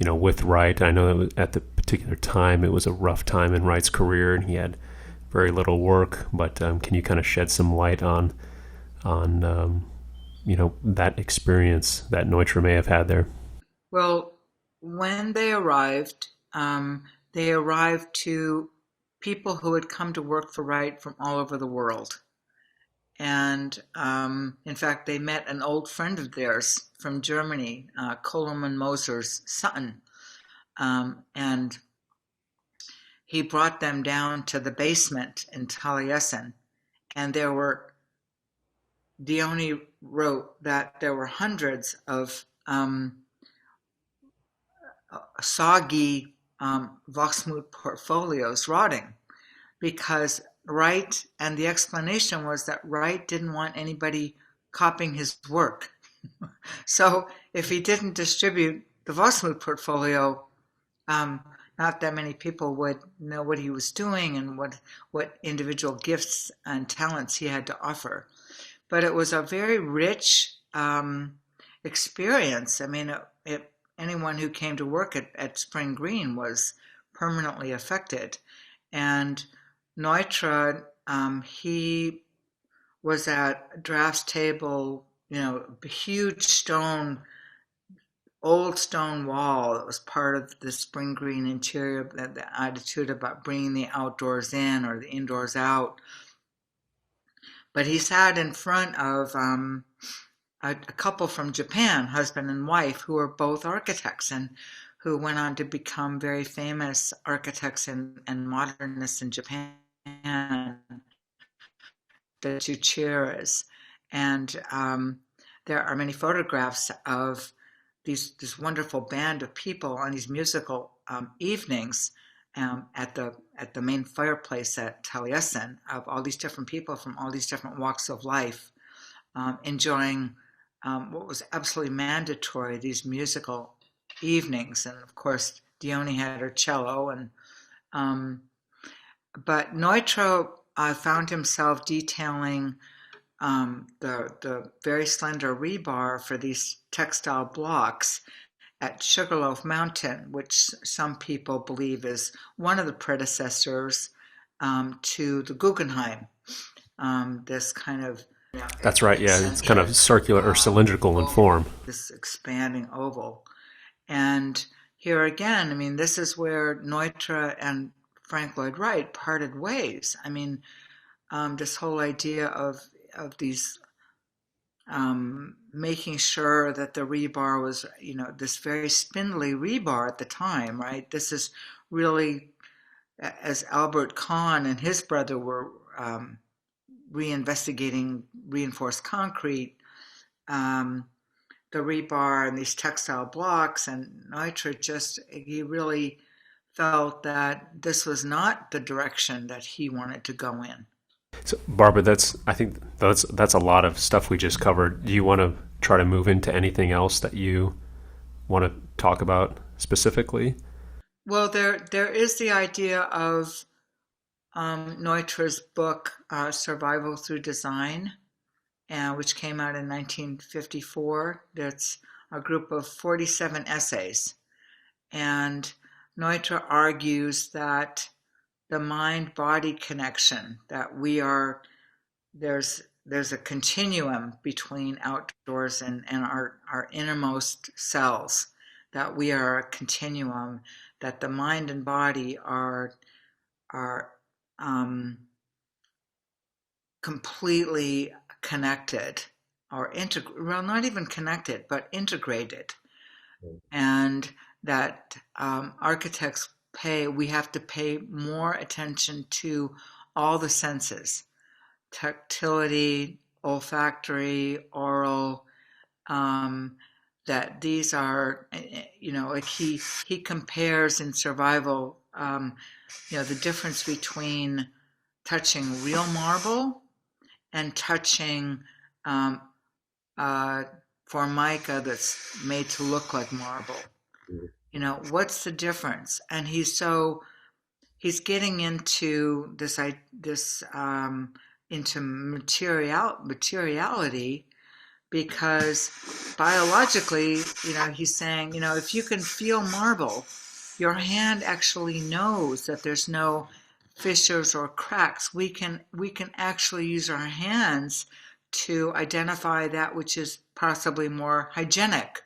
with Wright. I know that at the particular time, it was a rough time in Wright's career, and he had very little work. But can you kind of shed some light on that experience that Neutra may have had there? Well, when they arrived to people who had come to work for Wright from all over the world. And in fact, they met an old friend of theirs from Germany, Coleman Moser's son. And he brought them down to the basement in Taliesin. And Dione wrote that there were hundreds of soggy Voxmut portfolios rotting because Wright, and the explanation was that Wright didn't want anybody copying his work. So if he didn't distribute the Voxmut portfolio, not that many people would know what he was doing and what individual gifts and talents he had to offer. But it was a very rich experience. I mean, anyone who came to work at Spring Green was permanently affected. And Neutra, he was at draft's table, huge old stone wall that was part of the Spring Green interior, the attitude about bringing the outdoors in or the indoors out. But he sat in front of a couple from Japan, husband and wife, who were both architects and who went on to become very famous architects and modernists in Japan, the Chuchiras. And there are many photographs of this wonderful band of people on these musical evenings at the main fireplace at Taliesin, of all these different people from all these different walks of life, enjoying what was absolutely mandatory, these musical evenings. And of course, Dione had her cello, but Neutra found himself detailing the very slender rebar for these textile blocks at Sugarloaf Mountain, which some people believe is one of the predecessors to the Guggenheim. This kind of That's right, yeah. It's kind of circular or cylindrical in form. This expanding oval. And here again, I mean, this is where Neutra and Frank Lloyd Wright parted ways. I mean, this whole idea of these making sure that the rebar was, this very spindly rebar at the time, right? This is really, as Albert Kahn and his brother were reinvestigating reinforced concrete, the rebar and these textile blocks, and Neutra he really felt that this was not the direction that he wanted to go in. So, Barbara, I think that's a lot of stuff we just covered. Do you want to try to move into anything else that you want to talk about specifically? Well, there is the idea of Neutra's book, Survival Through Design, which came out in 1954. That's a group of 47 essays. And Neutra argues that the mind-body connection, that there's a continuum between outdoors and our innermost selves, that we are a continuum, that the mind and body are completely connected, or not even connected, but integrated. And that architects we have to pay more attention to all the senses, tactility, olfactory, oral, that these are, like he compares in Survival, the difference between touching real marble and touching formica that's made to look like marble. What's the difference? And he's getting into into materiality, because biologically, he's saying, if you can feel marble, your hand actually knows that there's no fissures or cracks. We can actually use our hands to identify that which is possibly more hygienic.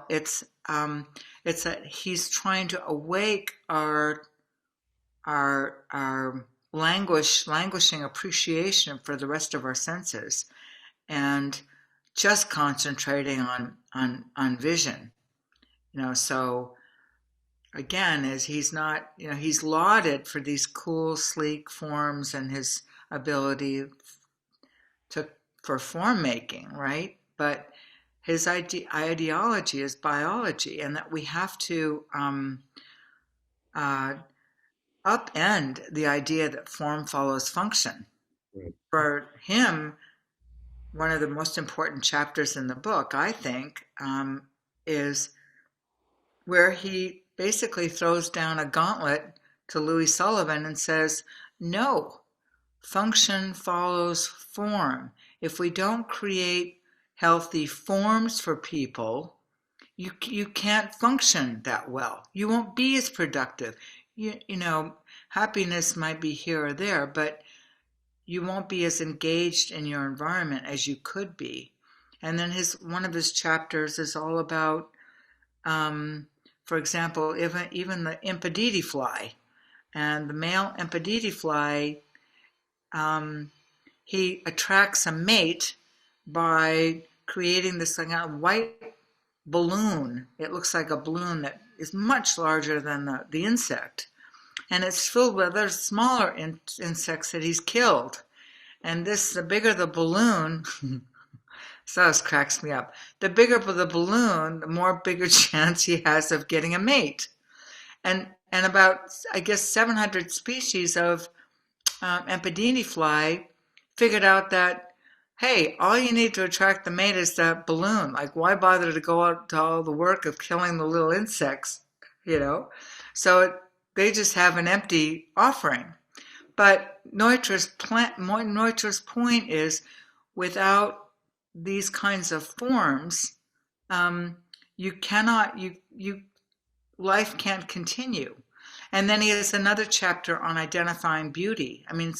It's that he's trying to awake our languishing appreciation for the rest of our senses, and just concentrating on vision. So again, as he's not, he's lauded for these cool, sleek forms and his ability to for form making, right? But his ideology is biology, and that we have to uh, upend the idea that form follows function. Right. For him, one of the most important chapters in the book, I think, is where he basically throws down a gauntlet to Louis Sullivan and says, no, function follows form. If we don't create healthy forms for people, you can't function that well. You won't be as productive. Happiness might be here or there, but you won't be as engaged in your environment as you could be. And then one of his chapters is all about, for example, even the Impediti fly. And the male Impediti fly, he attracts a mate by creating this white balloon. It looks like a balloon that is much larger than the insect. And it's filled with other smaller insects that he's killed. And the bigger the balloon, so this cracks me up. The bigger the balloon, the more bigger chance he has of getting a mate. And about, I guess, 700 species of Impediti fly figured out that, hey, all you need to attract the mate is that balloon. Like, why bother to go out to all the work of killing the little insects, So they just have an empty offering. But Neutra's point is, without these kinds of forms, life can't continue. And then he has another chapter on identifying beauty. I mean,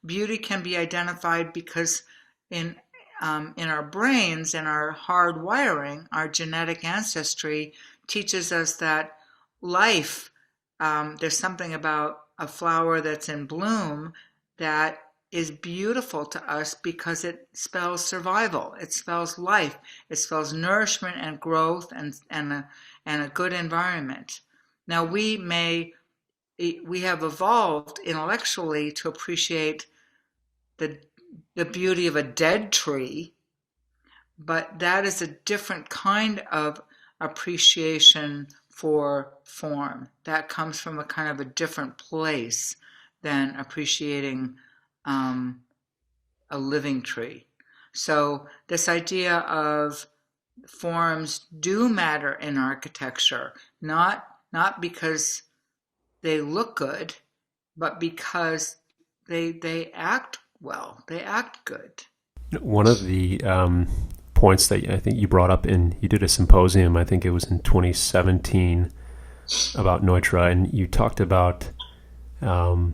beauty can be identified because in our brains, in our hard wiring, our genetic ancestry teaches us that life, there's something about a flower that's in bloom that is beautiful to us because it spells survival. It spells life. It spells nourishment and growth and a good environment. Now we have evolved intellectually to appreciate the beauty of a dead tree, but that is a different kind of appreciation for form. That comes from a kind of a different place than appreciating a living tree. So this idea of forms do matter in architecture, not because they look good, but because they act well, they act good. One of the points that I think you brought up you did a symposium, I think it was in 2017, about Neutra, and you talked about the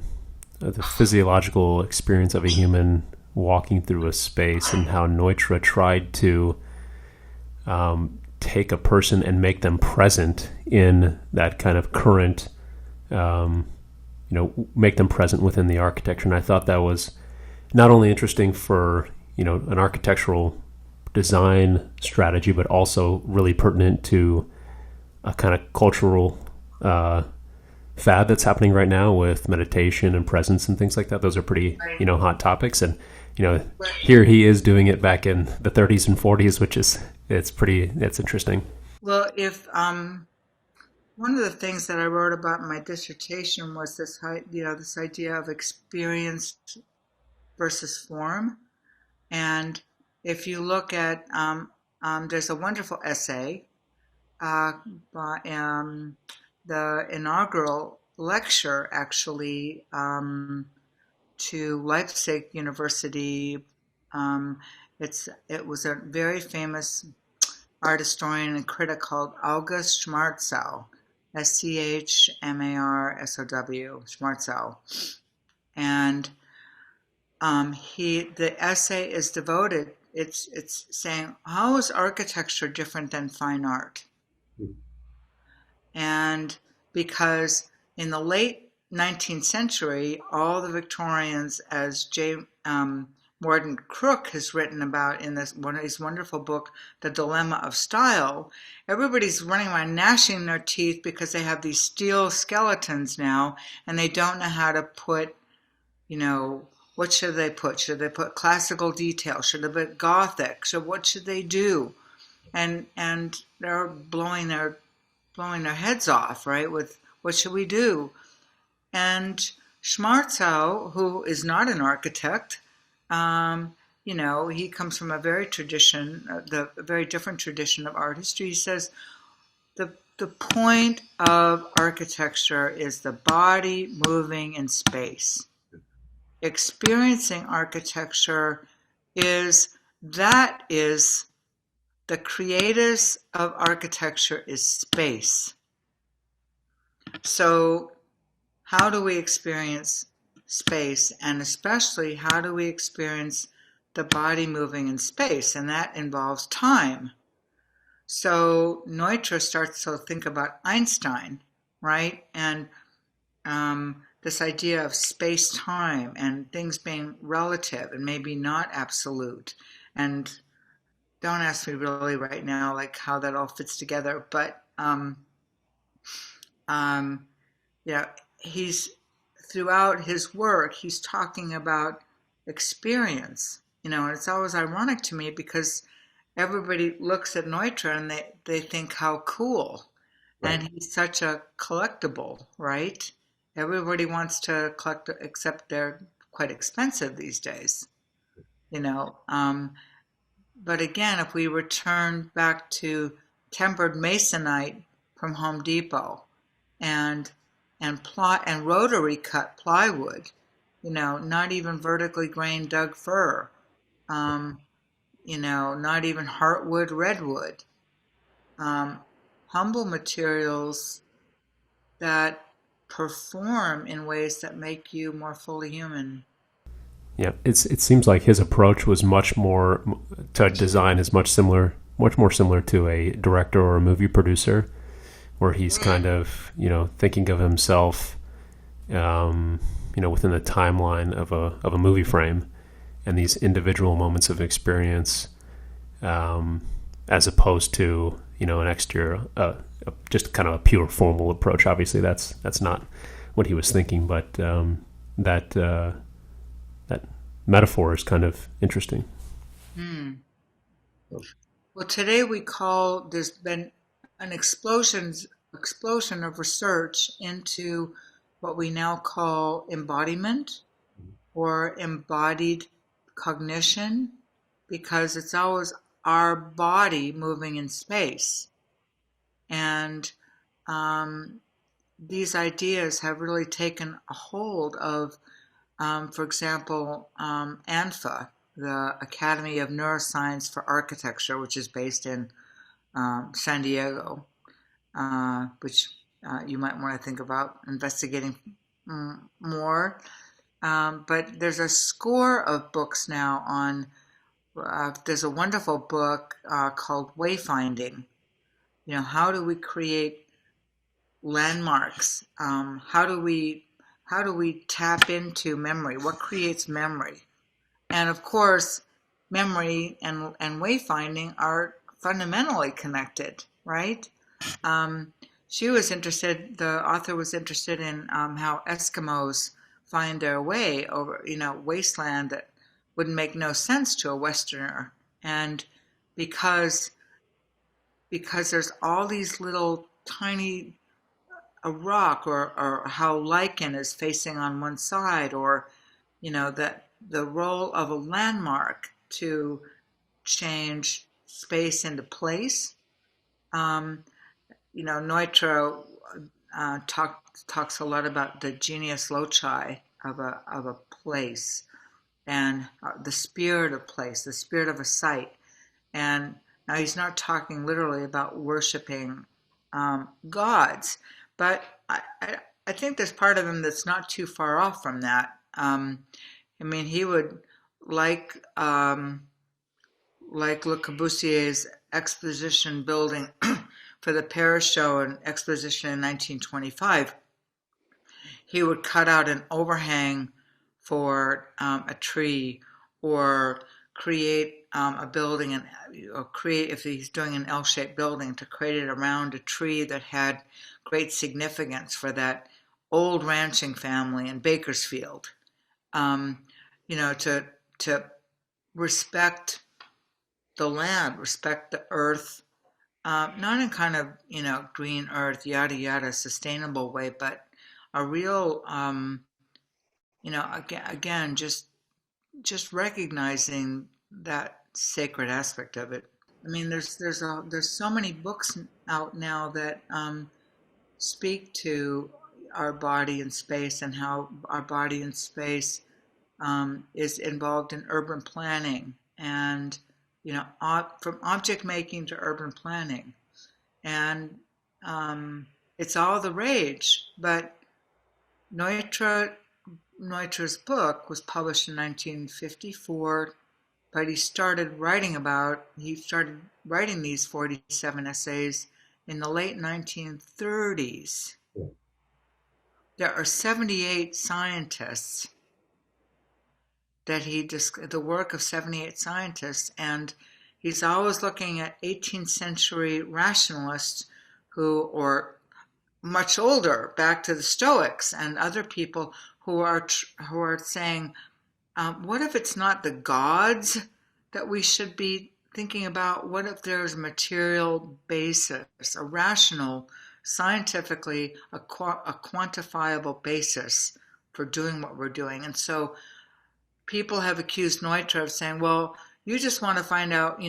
physiological experience of a human walking through a space, and how Neutra tried to take a person and make them present in that kind of current, make them present within the architecture. And I thought that was not only interesting for, an architectural design strategy, but also really pertinent to a kind of cultural fad that's happening right now with meditation and presence and things like that. Those are pretty, hot topics. And, here he is doing it back in the 30s and 40s, which is, it's interesting. Well, if one of the things that I wrote about in my dissertation was this idea of experience versus form. And if you look at, there's a wonderful essay by the inaugural lecture, actually, to Leipzig University. It was a very famous art historian and critic called August Schmarzow, Schmarsow, Schmarzow. And the essay is devoted, it's saying, how is architecture different than fine art? And because in the late 19th century, all the Victorians, as Morden Crook has written about in this one of his wonderful book, The Dilemma of Style, everybody's running around gnashing their teeth because they have these steel skeletons now, and they don't know how to put, what should they put? Should they put classical detail? Should they put Gothic? So what should they do? And they're blowing their heads off, right? With what should we do? And Schmarzow, who is not an architect, he comes from a very different tradition of art history. He says the point of architecture is the body moving in space. Experiencing architecture is the creators of architecture is space. So how do we experience space, and especially how do we experience the body moving in space? And that involves time. So Neutra starts to think about Einstein, right? And this idea of space-time and things being relative and maybe not absolute. And don't ask me really right now, like how that all fits together, but he's throughout his work, he's talking about experience, and it's always ironic to me because everybody looks at Neutra and they think how cool, right. And he's such a collectible, right? Everybody wants to collect, except they're quite expensive these days, but again, if we return back to tempered masonite from Home Depot and rotary cut plywood, not even vertically grained Doug fir, not even heartwood redwood, humble materials that perform in ways that make you more fully human. Yeah, it seems like his approach was much more to design is much more similar to a director or a movie producer, where he's kind of, thinking of himself, within the timeline of a movie frame, and these individual moments of experience, as opposed to, an exterior, just kind of a pure formal approach. Obviously, that's not what he was thinking, but that metaphor is kind of interesting. Well, today there's been an explosion of research into what we now call embodiment or embodied cognition, because it's always our body moving in space. And these ideas have really taken a hold of, for example, ANFA, the Academy of Neuroscience for Architecture, which is based in San Diego, which you might want to think about investigating more. But there's a score of books now on, there's a wonderful book called Wayfinding. How do we create landmarks? How do we tap into memory? What creates memory? And of course, memory and wayfinding are fundamentally connected, right? The author was interested in how Eskimos find their way over, wasteland that would make no sense to a Westerner. And because there's all these little tiny, a rock or how lichen is facing on one side, or, that the role of a landmark to change space into place. Neutra talks a lot about the genius loci of a place, and the spirit of place, the spirit of a site. And now he's not talking literally about worshiping gods, but I think there's part of him that's not too far off from that. He would like Le Corbusier's exposition building for the Paris show and exposition in 1925. he would cut out an overhang for a tree, or create a building, or create, if he's doing an L-shaped building, to create it around a tree that had great significance for that old ranching family in Bakersfield. To respect the land, respect the earth, not in kind of, green earth, yada, yada, sustainable way, but a real, again, just recognizing that sacred aspect of it. I mean, there's so many books out now that speak to our body in space, and how our body in space is involved in urban planning, and from object making to urban planning, and it's all the rage. But Neutra's book was published in 1954, but he started writing these 47 essays in the late 1930s. There are 78 scientists the work of 78 scientists, and he's always looking at 18th century rationalists or much older, back to the Stoics and other people who are saying, what if it's not the gods that we should be thinking about? What if there's a material basis, a rational, scientifically, a quantifiable basis for doing what we're doing? And so people have accused Neutra of saying, well, you just want to find out,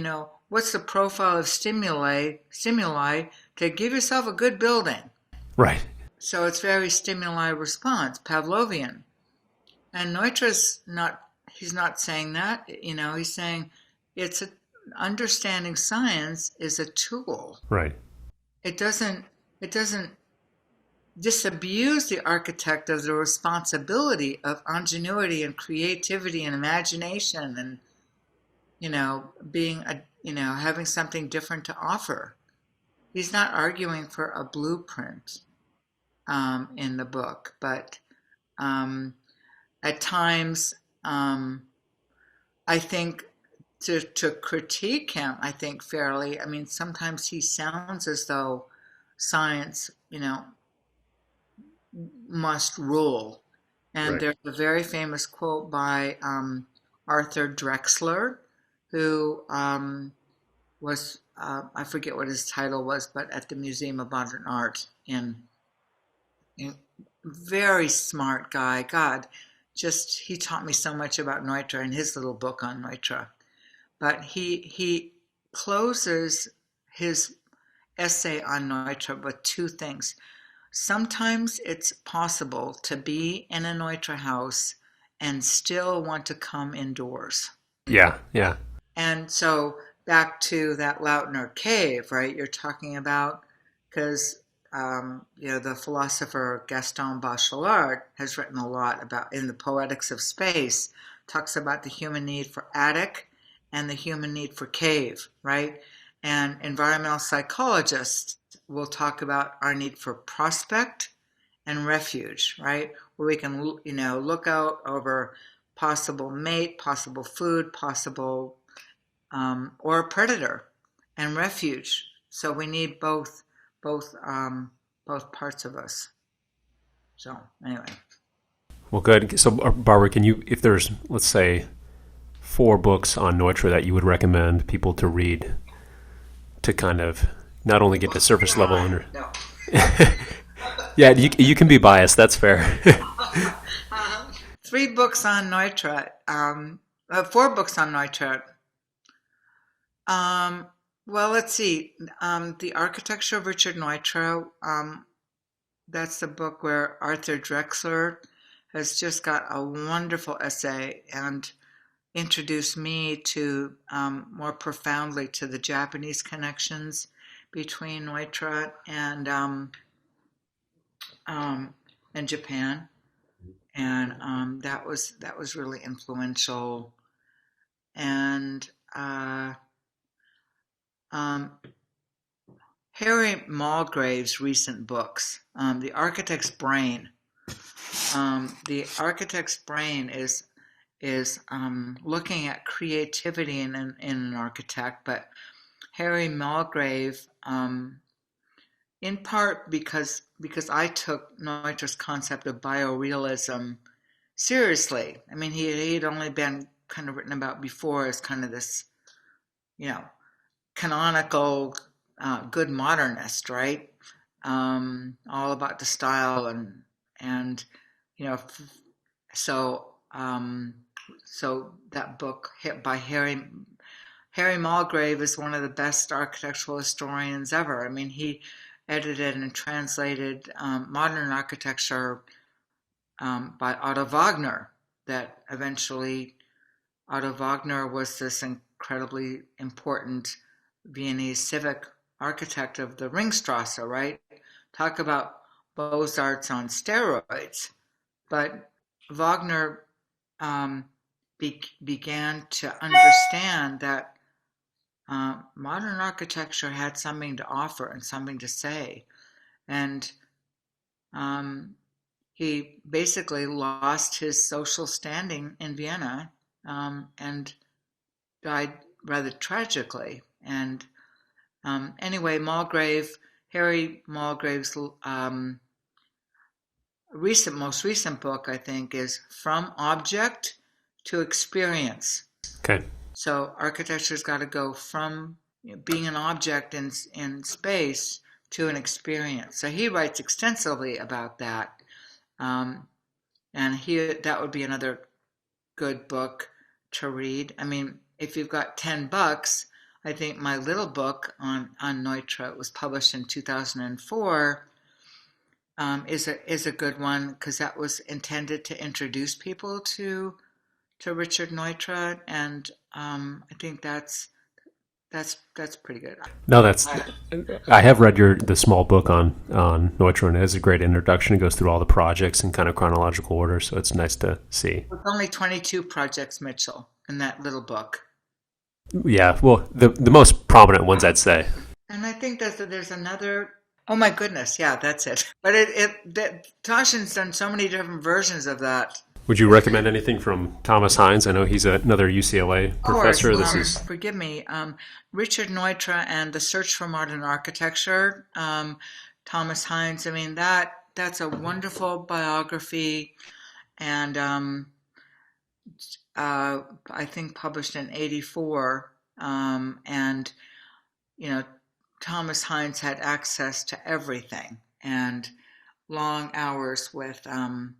what's the profile of stimuli to give yourself a good building. Right. So it's very stimuli response, Pavlovian. And Neutra's he's not saying that, he's saying understanding science is a tool. Right. It doesn't disabuse the architect of the responsibility of ingenuity and creativity and imagination, and being having something different to offer. He's not arguing for a blueprint in the book, but at times I think to critique him, I think fairly, sometimes he sounds as though science must rule. And Right. There's a very famous quote by Arthur Drexler, who was, I forget what his title was, but at the Museum of Modern Art in very smart guy. God, he taught me so much about Neutra in his little book on Neutra. But he closes his essay on Neutra with two things. Sometimes it's possible to be in a Neutra house and still want to come indoors. Yeah, yeah. And so back to that Lautner cave, right? You're talking about, because the philosopher Gaston Bachelard has written a lot about, in the Poetics of Space, talks about the human need for attic and the human need for cave, right? And environmental psychologists will talk about our need for prospect and refuge, right? Where we can, look out over possible mate, possible food, possible or a predator, and refuge. So we need both parts of us. So anyway. Well, good. So Barbara, if there's, let's say, 4 books on Neutra that you would recommend people to read to kind of not only get the surface level under. No. Yeah, you can be biased. That's fair. 3 books on Neutra. 4 books on Neutra. Well, let's see. The Architecture of Richard Neutra. That's the book where Arthur Drexler has just got a wonderful essay and introduced me to more profoundly to the Japanese connections between Neutra and Japan, and that was really influential. And Harry Mulgrave's recent books, The Architect's Brain, the architect's brain is looking at creativity in an architect, but Harry Mulgrave, in part because I took Neutra's concept of biorealism seriously. I mean, he had only been kind of written about before as kind of this, canonical good modernist, right? All about the style and so so that book hit by Harry Mulgrave is one of the best architectural historians ever. I mean, he edited and translated modern architecture by Otto Wagner. That eventually Otto Wagner was this incredibly important Viennese civic architect of the Ringstrasse, right? Talk about Beaux-Arts on steroids. But Wagner began to understand that modern architecture had something to offer and something to say. And he basically lost his social standing in Vienna and died rather tragically. And anyway, Harry Mulgrave's most recent book, I think, is From Object to Experience. Okay. So architecture's got to go from being an object in space to an experience. So he writes extensively about that. And that would be another good book to read. I mean, if you've got $10, I think my little book on Neutra, it was published in 2004, is a good one because that was intended to introduce people to Richard Neutra, and I think that's pretty good. No, I have read the small book on Neutra, and it has a great introduction. It goes through all the projects in kind of chronological order, so it's nice to see. There's only 22 projects, Mitchell, in that little book. Yeah, well, the most prominent ones, I'd say. And I think that there's another. Oh my goodness, yeah, that's it. But Toshin's done so many different versions of that. Would you recommend anything from Thomas Hines? I know he's another UCLA professor. Forgive me. Richard Neutra and The Search for Modern Architecture. Thomas Hines. I mean, that's a wonderful biography, and I think published in '84. And Thomas Hines had access to everything, and long hours with Dione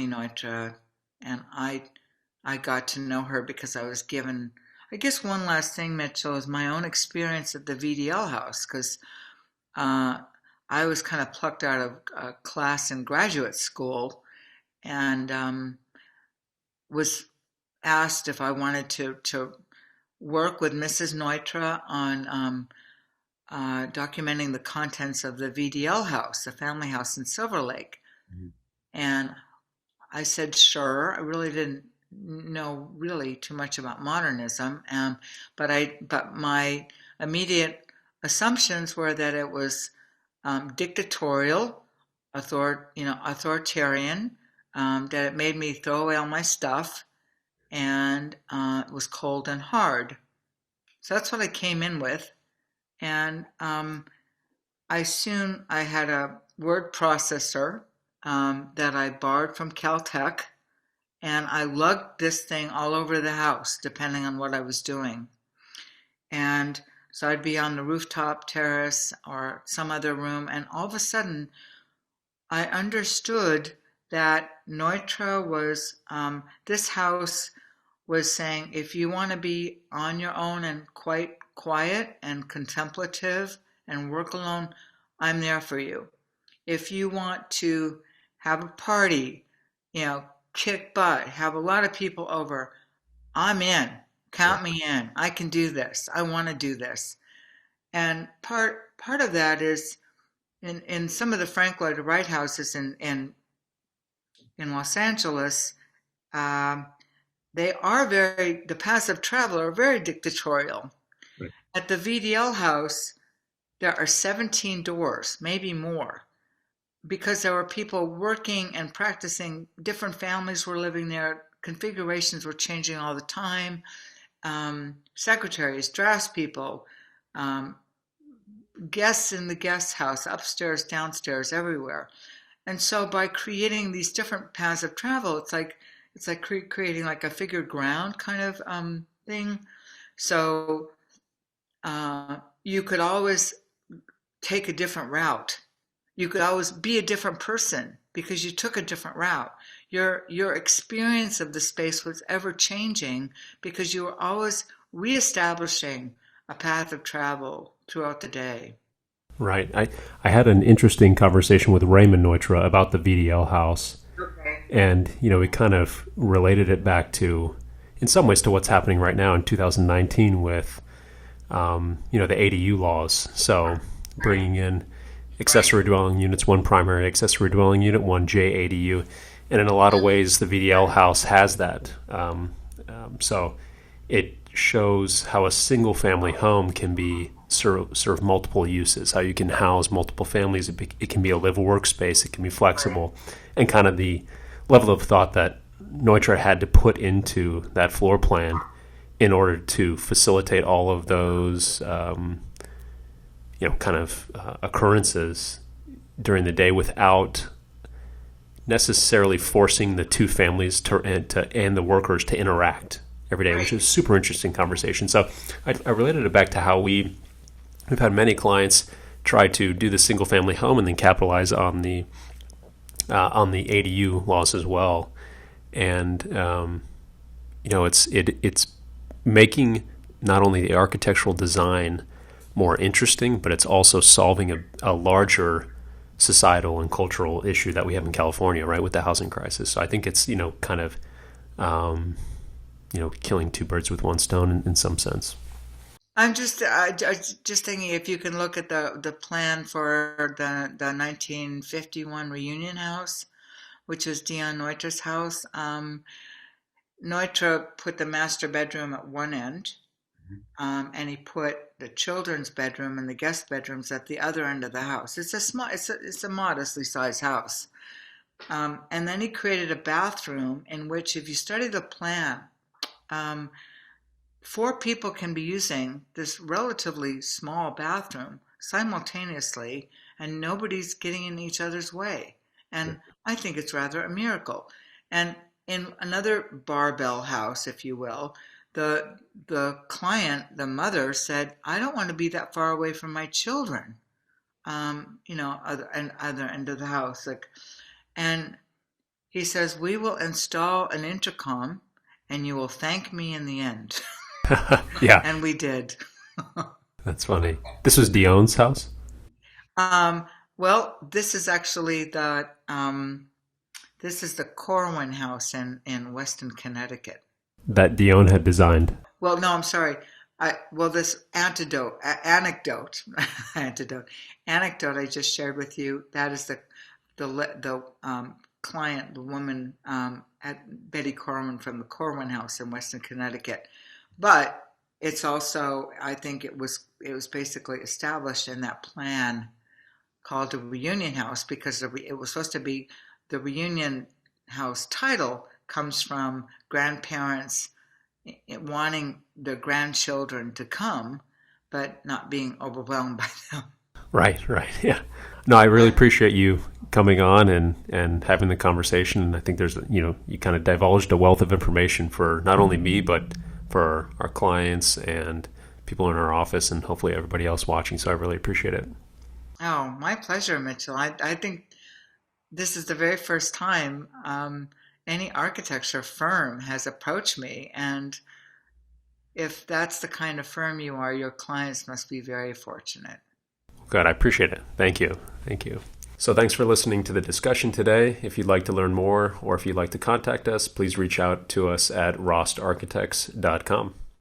Neutra, and I got to know her because I was given. I guess one last thing, Mitchell, is my own experience at the VDL house, because I was kind of plucked out of a class in graduate school, and was asked if I wanted to work with Mrs. Neutra on documenting the contents of the VDL house, the family house in Silver Lake. Mm-hmm. And I said, sure. I really didn't know really too much about modernism, but my immediate assumptions were that it was dictatorial, authoritarian, that it made me throw away all my stuff, and it was cold and hard. So that's what I came in with, and I had a word processor that I borrowed from Caltech, and I lugged this thing all over the house, depending on what I was doing. And so I'd be on the rooftop terrace or some other room, and all of a sudden, I understood that Neutra was, this house was saying, if you want to be on your own and quite quiet and contemplative and work alone, I'm there for you. If you want to have a party, kick butt, have a lot of people over, I'm in. Count me in. I can do this. I want to do this. And part of that is in some of the Frank Lloyd Wright houses in Los Angeles, they are the passive traveler are very dictatorial. Right. At the VDL house, there are 17 doors, maybe more. because there were people working and practicing, different families were living there, configurations were changing all the time. Secretaries, draftspeople, um, guests in the guest house, upstairs, downstairs, everywhere. And so by creating these different paths of travel, it's like creating like a figured ground kind of thing. So you could always take a different route. You could always be a different person because you took a different route. Your experience of the space was ever changing because you were always reestablishing a path of travel throughout the day. Right. I had an interesting conversation with Raymond Neutra about the VDL house. Okay. And, we kind of related it back to, in some ways, to what's happening right now in 2019 with, the ADU laws. So bringing in accessory dwelling units, one primary accessory dwelling unit, one JADU. And in a lot of ways, the VDL house has that. So it shows how a single family home can be serve multiple uses, how you can house multiple families. It can be a live workspace, it can be flexible, and kind of the level of thought that Neutra had to put into that floor plan in order to facilitate all of those occurrences during the day without necessarily forcing the two families and the workers to interact every day, which is a super interesting conversation. So I related it back to how we've had many clients try to do the single family home and then capitalize on the ADU laws as well. And it's making not only the architectural design more interesting, but it's also solving a larger societal and cultural issue that we have in California, right, with the housing crisis. So I think it's killing two birds with one stone in some sense. I'm just thinking if you can look at the plan for the 1951 reunion house, which is Dion Neutra's house. Neutra put the master bedroom at one end, and he put the children's bedroom and the guest bedrooms at the other end of the house. It's a modestly sized house, and then he created a bathroom in which, if you study the plan, four people can be using this relatively small bathroom simultaneously, and nobody's getting in each other's way. And I think it's rather a miracle. And in another barbell house, if you will, the client, the mother, said, "I don't want to be that far away from my children." Other end of the house, and he says, "We will install an intercom, and you will thank me in the end." Yeah. And we did. That's funny. This was Dion's house? Well, this is actually this is the Corwin house in Weston, Connecticut. That Dion had designed. Well, no, I'm sorry. This anecdote I just shared with you, that is the client, the woman, at Betty Corwin from the Corwin house in Weston, Connecticut. But it's also, I think it was basically established in that plan called the Reunion House because it was supposed to be, the Reunion House title comes from grandparents wanting their grandchildren to come, but not being overwhelmed by them. Right, yeah. No, I really appreciate you coming on and having the conversation. And I think there's, you kind of divulged a wealth of information for not only me, but for our clients and people in our office and hopefully everybody else watching. So I really appreciate it. Oh, my pleasure, Mitchell. I think this is the very first time any architecture firm has approached me. And if that's the kind of firm you are, your clients must be very fortunate. Good. I appreciate it. Thank you. So thanks for listening to the discussion today. If you'd like to learn more or if you'd like to contact us, please reach out to us at rostarchitects.com.